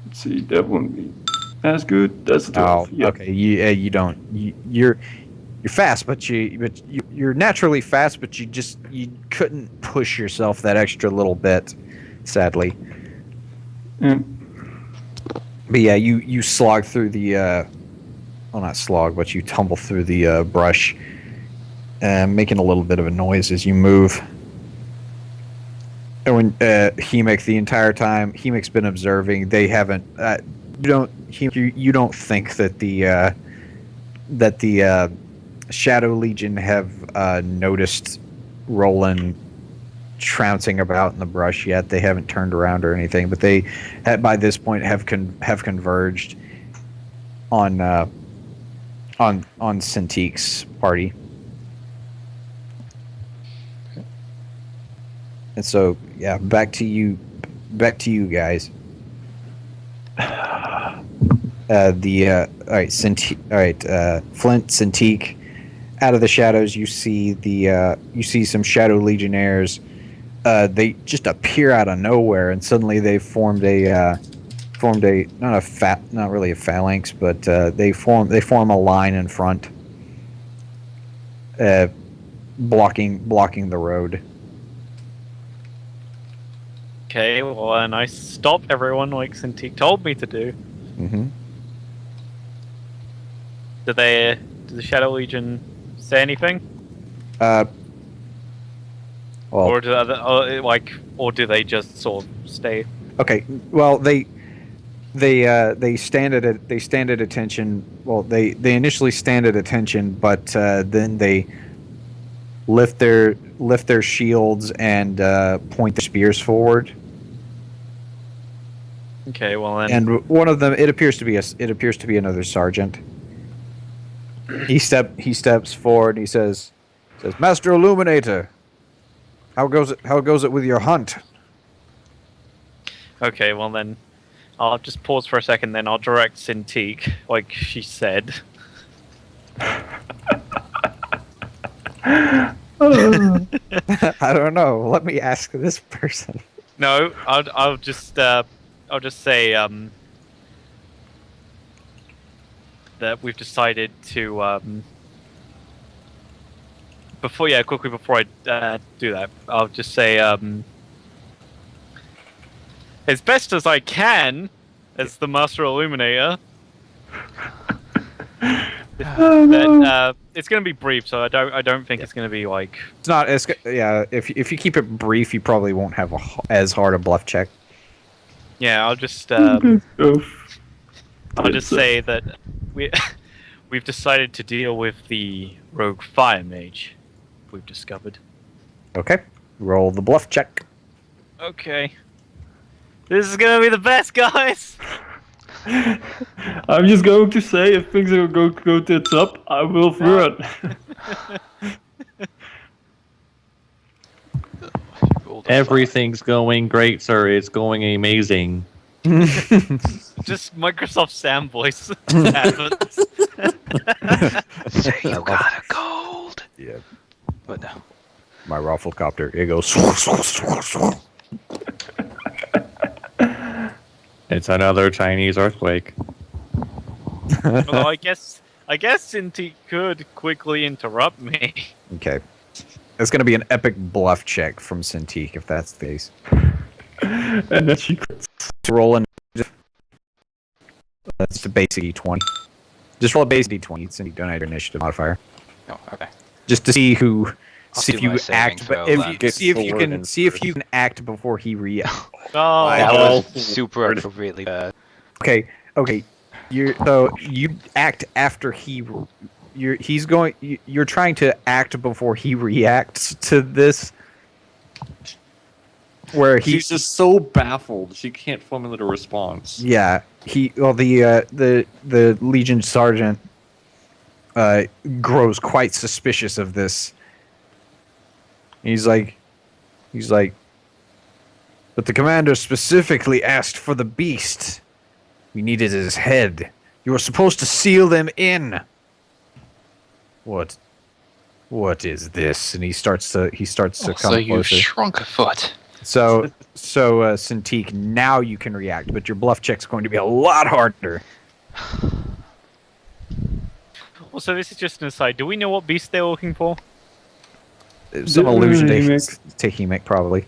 Let's see, that wouldn't be as good. That's a 12. Oh, Yep. okay. You don't. You're fast, but you're naturally fast, but you couldn't push yourself that extra little bit, sadly. Yeah. But yeah, you slog through the well, not slog, but you tumble through the brush, making a little bit of a noise as you move. And when Hemic, the entire time Hemic's been observing, they haven't. You don't think that the Shadow Legion have noticed Roland trouncing about in the brush yet. They haven't turned around or anything, but they, by this point, have converged on Cintique's party. And so, yeah, back to you guys. All right, Flint, Cintique. Out of the shadows, you see some Shadow Legionnaires. They just appear out of nowhere, and suddenly they formed not really a phalanx, but they form a line in front. blocking the road. Okay, well, and I stop everyone like Cintiq told me to do. Hmm. Did the Shadow Legion say anything? Well, Or or do they just sort of stay? okay. Well, they stand at attention. Well, they initially stand at attention, but then they lift their shields and point their spears forward. Okay, well then. And one of them, it appears to be another sergeant. He steps forward and he says, "Master Illuminator, how goes it with your hunt?" Okay, well then, I'll just pause for a second. Then I'll direct Cintiq, like she said. I don't know. Let me ask this person. No, I'll just say that we've decided to before I do that, I'll just say as best as I can as the Master Illuminator. That it's going to be brief, so I don't think it's going to be like. It's not. Yeah. If you keep it brief, you probably won't have as hard a bluff check. Yeah, I'll just Good stuff. I'll just say that we've decided to deal with the rogue fire mage we've discovered. Okay. Roll the bluff check. Okay. This is gonna be the best, guys. I'm just going to say, if things are going to go tits up, I will run. Rolled a Everything's going great, sir. It's going amazing. Just Microsoft Sam voice happens. Say you got a cold. Yeah. But no. My Rafflecopter. It goes. It's another Chinese earthquake. Although I guess Cinti could quickly interrupt me. Okay. It's going to be an epic bluff check from Cintiq if that's the case. And then she crits. Roll that's the basic D20. Just roll a basic D20 since you don't have your initiative modifier. Oh, okay. Just to see who. I'll See do if you my saving act. throw If then. you, Get see if you forward can. and See if you can act before he reacts. Oh, That Oh. was super appropriately bad. Okay. So you act after he. He's going. You're trying to act before he reacts to this. Where he. She's just so baffled she can't formulate a response. Yeah. The Legion sergeant. Grows quite suspicious of this. He's like, but the commander specifically asked for the beast. We needed his head. You were supposed to seal them in. What is this? And he starts to So come you closer. shrunk a foot. So Cintiq, now you can react, but your bluff check's going to be a lot harder. well, so this is just an aside. Do we know what beast they're looking for? Some The allusion Hemic. to Hemic, probably.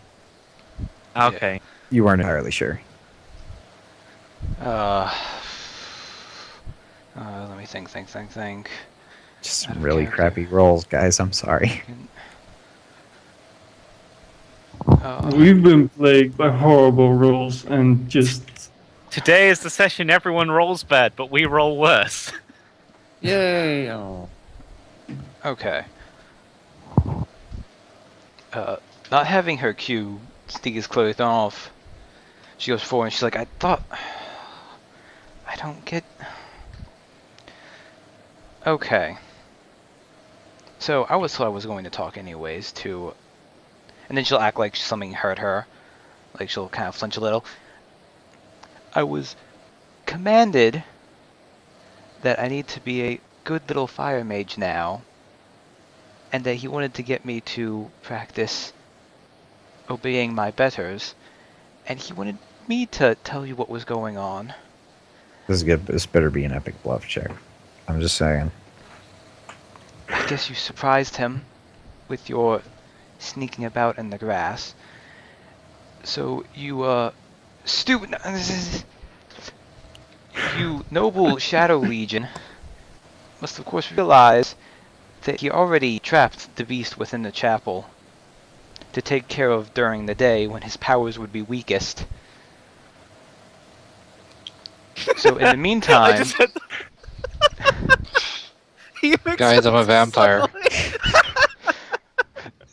Okay. You weren't entirely sure. Let me think. Just Out some of really character. crappy rolls, guys. I'm sorry. We've been plagued by horrible rolls and just. Today is the session everyone rolls bad, but we roll worse. Yay! Oh. Okay. Not having her cue sneak his clothes off, she goes forward and she's like, I don't get. Okay. So I was told I was going to talk anyways to, and then she'll act like something hurt her, like she'll kind of flinch a little. I was commanded that I need to be a good little fire mage now, and that he wanted to get me to practice obeying my betters, and he wanted me to tell you what was going on. This is good. This better be an epic bluff check. I'm just saying. I guess you surprised him. with your sneaking about in the grass. So you, stupid... You noble Shadow Legion must of course realize that he already trapped the beast within the chapel to take care of during the day when his powers would be weakest. So in the I meantime... just had He makes Guys, I'm a sense vampire. suddenly.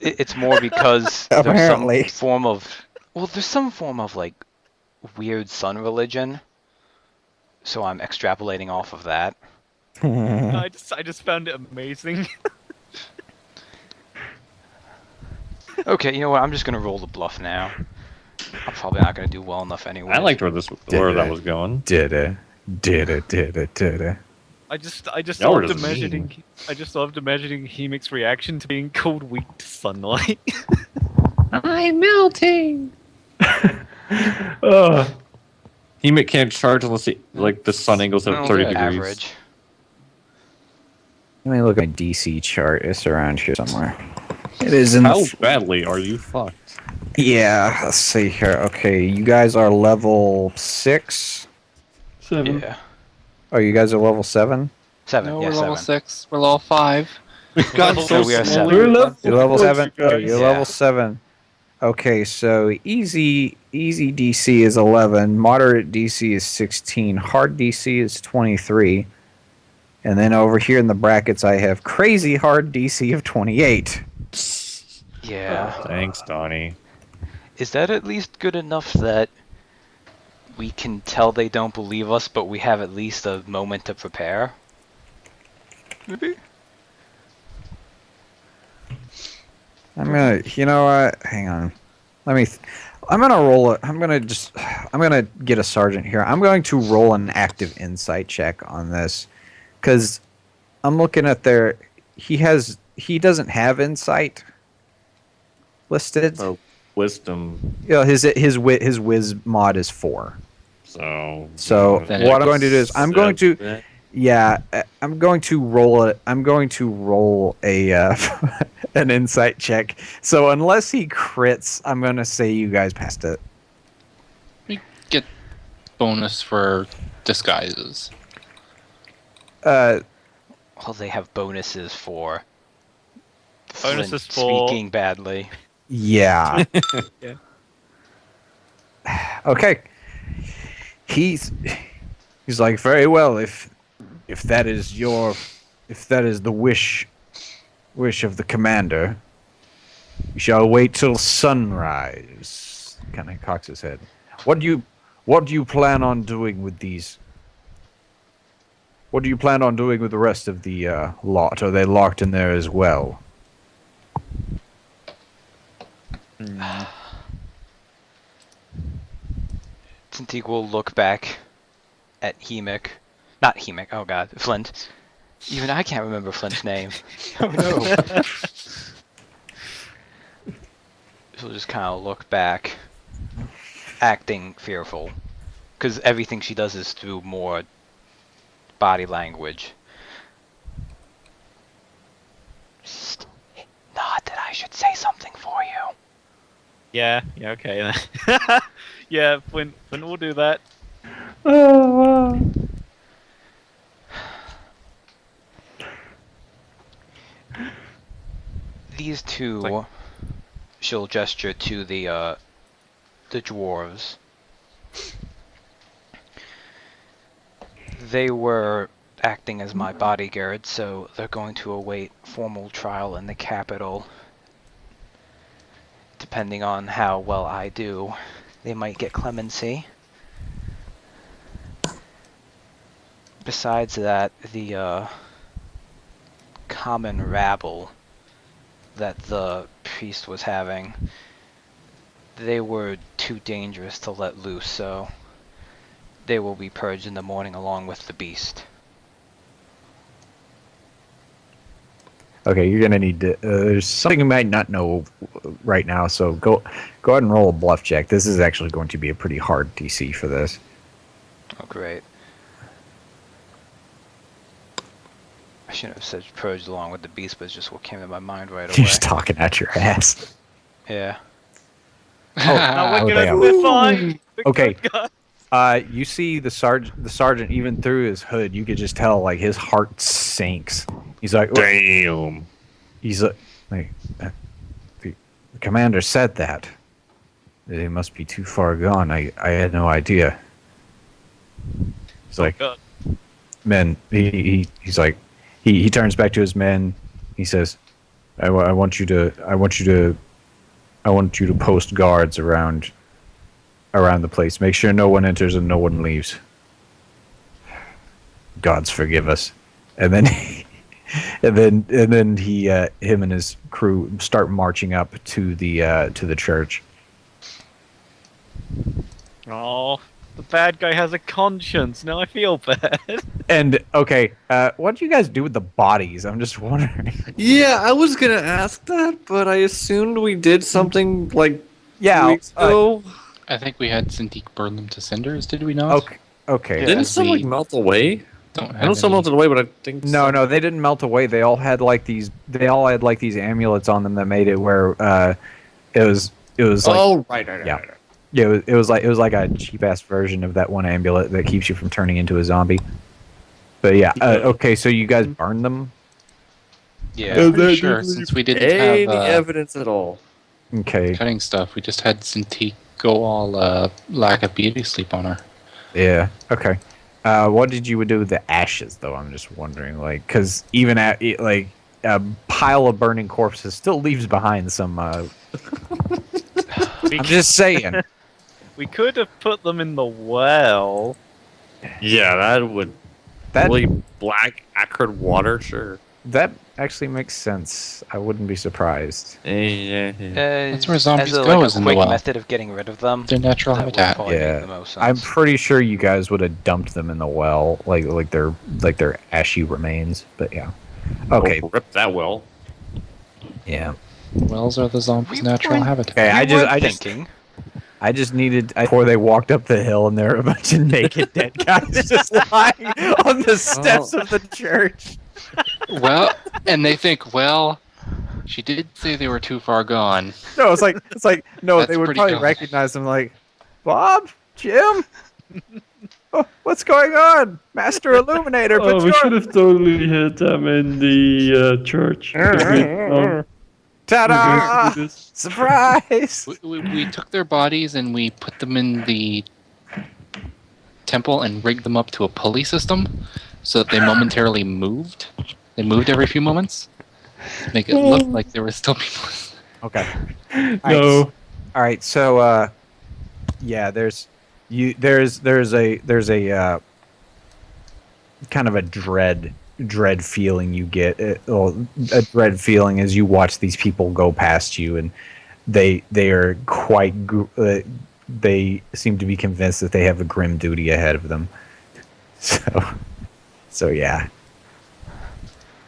It's more because there's Apparently. some form of... Well, there's some form of, like, weird sun religion. So I'm extrapolating off of that. I just found it amazing. Okay, you know what? I'm just gonna roll the bluff now. I'm probably not gonna do well enough anyway. I liked where that was going. Did it. I just Y'all were loved just imagining. I just loved imagining Hemic's reaction to being called weak to sunlight. I'm melting. He can't charge unless the sun angles at Well, 30 degrees. average. Let me look at my DC chart. It's around here somewhere. It is in How the... badly are you fucked? Yeah, let's see here. Okay, you guys are level 6? 7. Yeah. Oh, you guys are level 7? 7. No, Yeah, we're level 7. 6. We're level 5. We've gotten so we are small. 7. You're level, You're level close, 7? you guys. Okay, you're Yeah. level 7. Okay, so easy DC is 11, moderate DC is 16, hard DC is 23. And then over here in the brackets I have crazy hard DC of 28. Yeah. Thanks, Donnie. Is that at least good enough that we can tell they don't believe us, but we have at least a moment to prepare? Maybe? I'm gonna, you know what? Hang on. I'm gonna roll it. I'm gonna get a sergeant here. I'm going to roll an active insight check on this, because I'm looking at their. He doesn't have insight listed. Oh, wisdom. Yeah, his whiz mod is 4. So. So Then what I'm it's going to do is I'm going to roll it. I'm going to roll a an insight check. So unless he crits, I'm going to say you guys passed it. We get bonus for disguises. Well, they have bonuses for Bonuses Flint for- speaking badly. Yeah. Yeah. Okay. He's like, very well, if that is the wish of the commander, you shall wait till sunrise. Kind of cocks his head. What do you plan on doing with these? What do you plan on doing with the rest of the lot? Are they locked in there as well? Cintiq will look back at Hemic. Not Hemic, oh god, Flint. Even I can't remember Flint's name. Oh no. She'll just kind of look back, acting fearful. Because everything she does is through more body language. Psst. Nod that I should say something for you. Yeah, okay then. Yeah, Flint will do that. Oh, wow. These two, like- she'll gesture to the dwarves. They were acting as my bodyguards, so they're going to await formal trial in the capital. Depending on how well I do, they might get clemency. Besides that, the common rabble that the priest was having, they were too dangerous to let loose, so they will be purged in the morning along with the beast. Okay, you're gonna need to. There's something you might not know right now, so go ahead and roll a bluff check. This is actually going to be a pretty hard DC for this. Oh, great. shouldn't have said purged along with the beast, but it's just what came to my mind right You're away. just talking out your ass. Yeah. Now we're Oh, gonna damn. be fine. We're Okay. good, guys. You see the sergeant, even through his hood, you could just tell like his heart sinks. He's like, Damn. he's like the commander said that. They must be too far gone. I had no idea. He's like, God. men. He's like, he turns back to his men. He says, I want you to post guards around the place. Make sure no one enters and no one leaves. Gods forgive us. And then and then he him and his crew start marching up to the church. Oh, the bad guy has a conscience. Now I feel bad. And okay, what do you guys do with the bodies? I'm just wondering. Yeah, I was gonna ask that, but I assumed we did something like 2 weeks ago. I think we had Cintiq burn them to cinders, did we not? Okay. Okay. Yeah. Didn't as some we like melt away? Don't I know have some any- melted away, but I think No, they didn't melt away. They all had like these. They all had like these amulets on them that made it where it was like Oh, right. Yeah. Right. yeah, it was like a cheap ass version of that one amulet that keeps you from turning into a zombie. But yeah, okay, so you guys burned them. Yeah. I'm pretty sure, since we didn't Any have evidence at all? Okay, cutting stuff, we just had Cintiq go all lack of beauty sleep on her. yeah, okay. What did you do with the ashes though? I'm just wondering, like, because even at like a pile of burning corpses still leaves behind some. I'm just saying. We could have put them in the well. Yeah, that would. That Really black, acrid water, sure. that actually makes sense. I wouldn't be surprised. That's where zombies as a, go, like, is a in the quick well. method of getting rid of them. Their natural That would habitat. probably Yeah. make the most I'm sense. pretty sure you guys would have dumped them in the well, like their ashy remains. But yeah, okay, Oh, rip that well. yeah. Wells are the zombies' We natural weren't- habitat. Okay, We weren't I just thinking. needed before they walked up the hill and there were a bunch of naked dead guys just lying on the steps of the church. Well, and they think, well, she did say they were too far gone. No, it's like no, That's they would pretty probably cool. recognize them like, Bob, Jim, oh, what's going on, Master Illuminator? Oh, But we should have totally hit them in the church. ta-da! This. Surprise! We took their bodies and we put them in the temple and rigged them up to a pulley system so that they momentarily moved. They moved every few moments to make it look like there were still people. Okay. No. All right. So, yeah, there's a kind of a dread feeling you get. A dread feeling as you watch these people go past you, and they are quite. They seem to be convinced that they have a grim duty ahead of them. So yeah.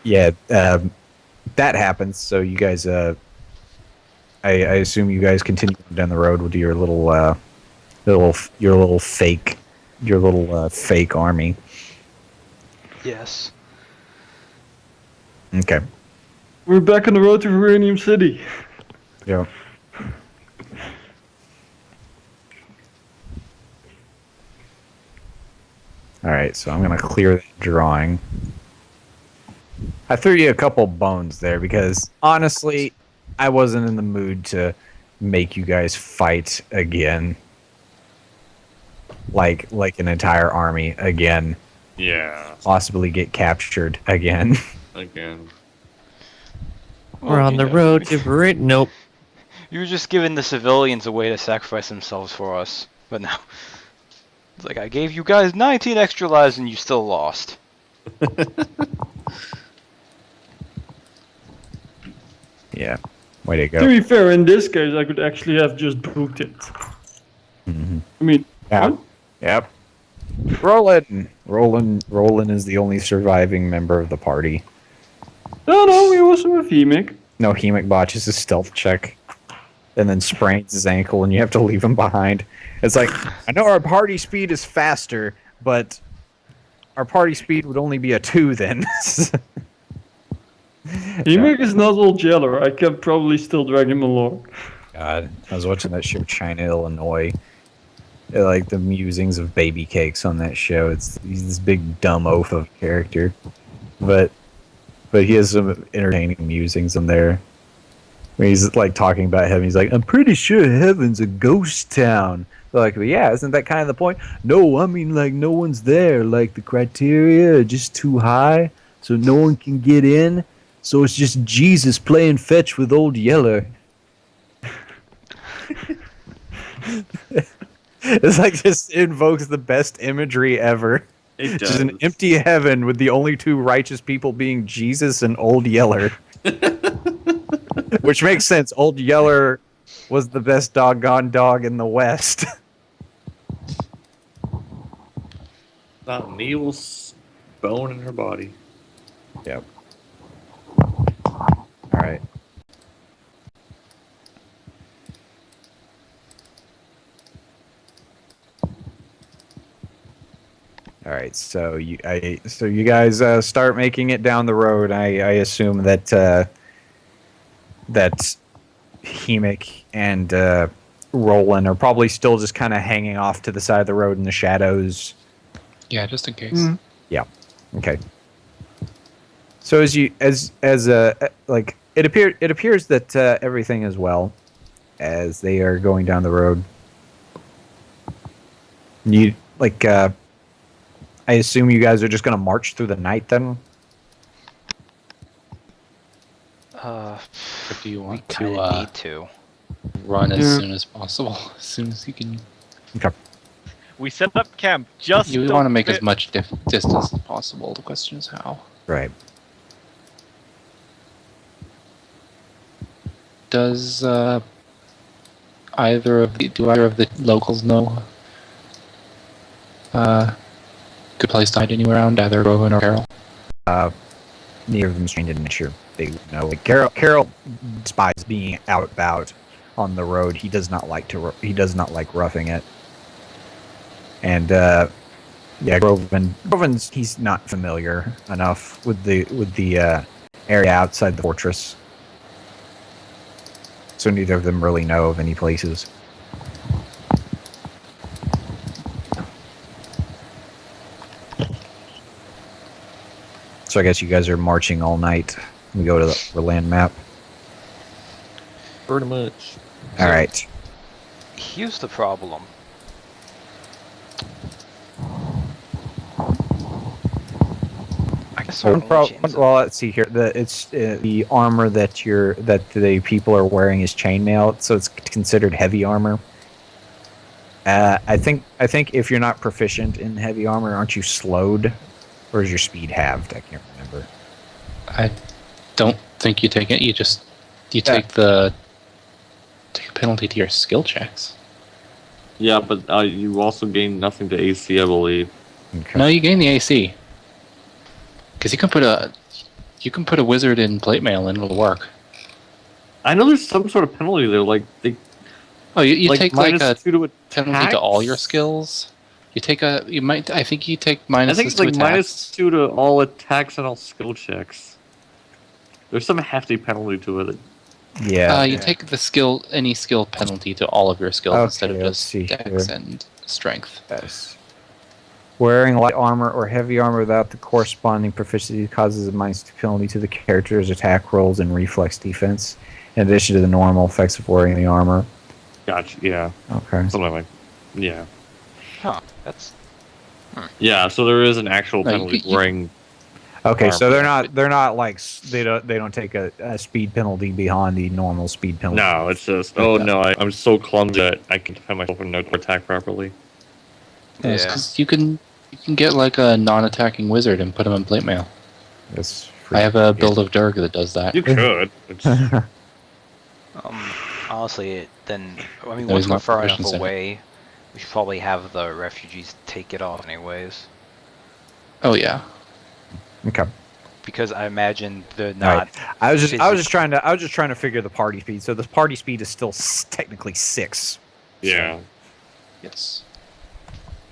Yeah. That happens. So you guys. I assume you guys continue down the road with your little fake army. Yes. Okay. We're back on the road to Uranium City. Yeah. All right, so I'm gonna clear that drawing. I threw you a couple bones there because honestly, I wasn't in the mood to make you guys fight again, like an entire army again, Yeah, possibly get captured again. again. We're on the road to Brit. Nope. You were just giving the civilians a way to sacrifice themselves for us, but no. It's like, I gave you guys 19 extra lives and you still lost. Yeah, way to To go. be fair, in this case, I could actually have just booked it. Mhm. I mean, Yeah. what? Yep. Roland is the only surviving member of the party. No, we also have Hemic. No, Hemic botches his stealth check and then sprains his ankle, and you have to leave him behind. It's like, I know our party speed is faster, but our party speed would only be a 2 then. Emek is not old Yeller. I can probably still drag him along. God, I was watching that show, China, Illinois. Like the musings of Baby Cakes on that show. He's this big dumb oaf of a character, but he has some entertaining musings in there. When he's like talking about heaven, he's like, "I'm pretty sure heaven's a ghost town." They're like, well, yeah, isn't that kind of the point? No, I mean like no one's there. Like the criteria are just too high, so no one can get in. So it's just Jesus playing fetch with old Yeller. It's like just invokes the best imagery ever. It Just an empty heaven with the only two righteous people being Jesus and Old Yeller. Which makes sense. Old Yeller was the best doggone dog in the West. Not an evil bone in her body. Yep. All right. All right. So you guys start making it down the road. I assume that that Hemic and Roland are probably still just kind of hanging off to the side of the road in the shadows. Yeah, just in case. Okay. So like it appears that everything is well as they are going down the road. You like I assume you guys are just going to march through the night then? Or do you We want kind to of need to. run as Yeah. soon as possible? As soon as you can. Okay. We set up camp just. You a want to make as bit- much distance as possible. The question is how. Right. Does either of the locals know good place to hide anywhere around, either Rowan or Carol? Neither of them trained in nature. They would know. Like, Carol despises being out about on the road. He does not like like roughing it. And yeah, Groven's he's not familiar enough with the area outside the fortress. So neither of them really know of any places. So I guess you guys are marching all night. We go to the land map. Pretty much. All right. Here's the problem. I guess our engines- Well, let's see here. The armor that the people are wearing is chainmail, so it's considered heavy armor. I think if you're not proficient in heavy armor, aren't you slowed, or is your speed halved? I can't remember. I don't think you take it. You take a penalty to your skill checks. Yeah, but you also gain nothing to AC, I believe. Okay. No, you gain the AC. Because you can put a wizard in plate mail and it'll work. I know there's some sort of penalty there, like they You like take like a -2 to penalty to all your attacks? skills. I think you take I minuses think it's to like attacks. -2 to all attacks and all skill checks. There's some hefty penalty to it. Yeah. You take any skill penalty to all of your skills Okay, instead of let's just see dex here. and strength. Yes. Wearing light armor or heavy armor without the corresponding proficiency causes a -2 penalty to the character's attack rolls and reflex defense, in addition to the normal effects of wearing the armor. Gotcha. Yeah. Okay. Something like. Yeah. Huh, that's Yeah. So there is an actual No, you penalty could- wearing. Okay, so Armor. they're not like they don't take a speed penalty beyond the normal speed penalty. No, it's just. Oh no, I'm so clumsy that I can defend myself and not attack properly. Yes, Yeah. 'cause you can get like a non-attacking wizard and put him in plate mail. That's I have a build of Durg that does that. You could. It's, honestly. Then I mean, No, once he's we're not far enough proficient in it. away, we should probably have the refugees take it off anyways, Oh yeah. okay. because I imagine they're All right. not. I was just trying to figure the party speed. So the party speed is still technically 6. yeah. Yes.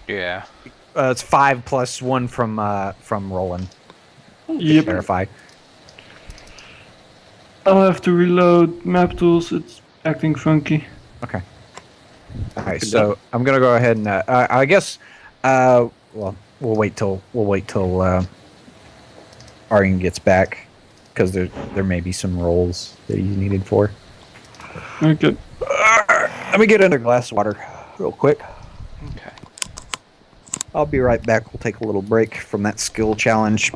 Yeah. It's 5 plus 1 from Roland. To Yep. clarify. I'll have to reload map tools. It's acting funky. Okay. All right, so I'm gonna go ahead and I guess well we'll wait till Aryan gets back because there may be some rolls that he's needed for. Okay. Let me get another glass of water real quick. Okay. I'll be right back. We'll take a little break from that skill challenge.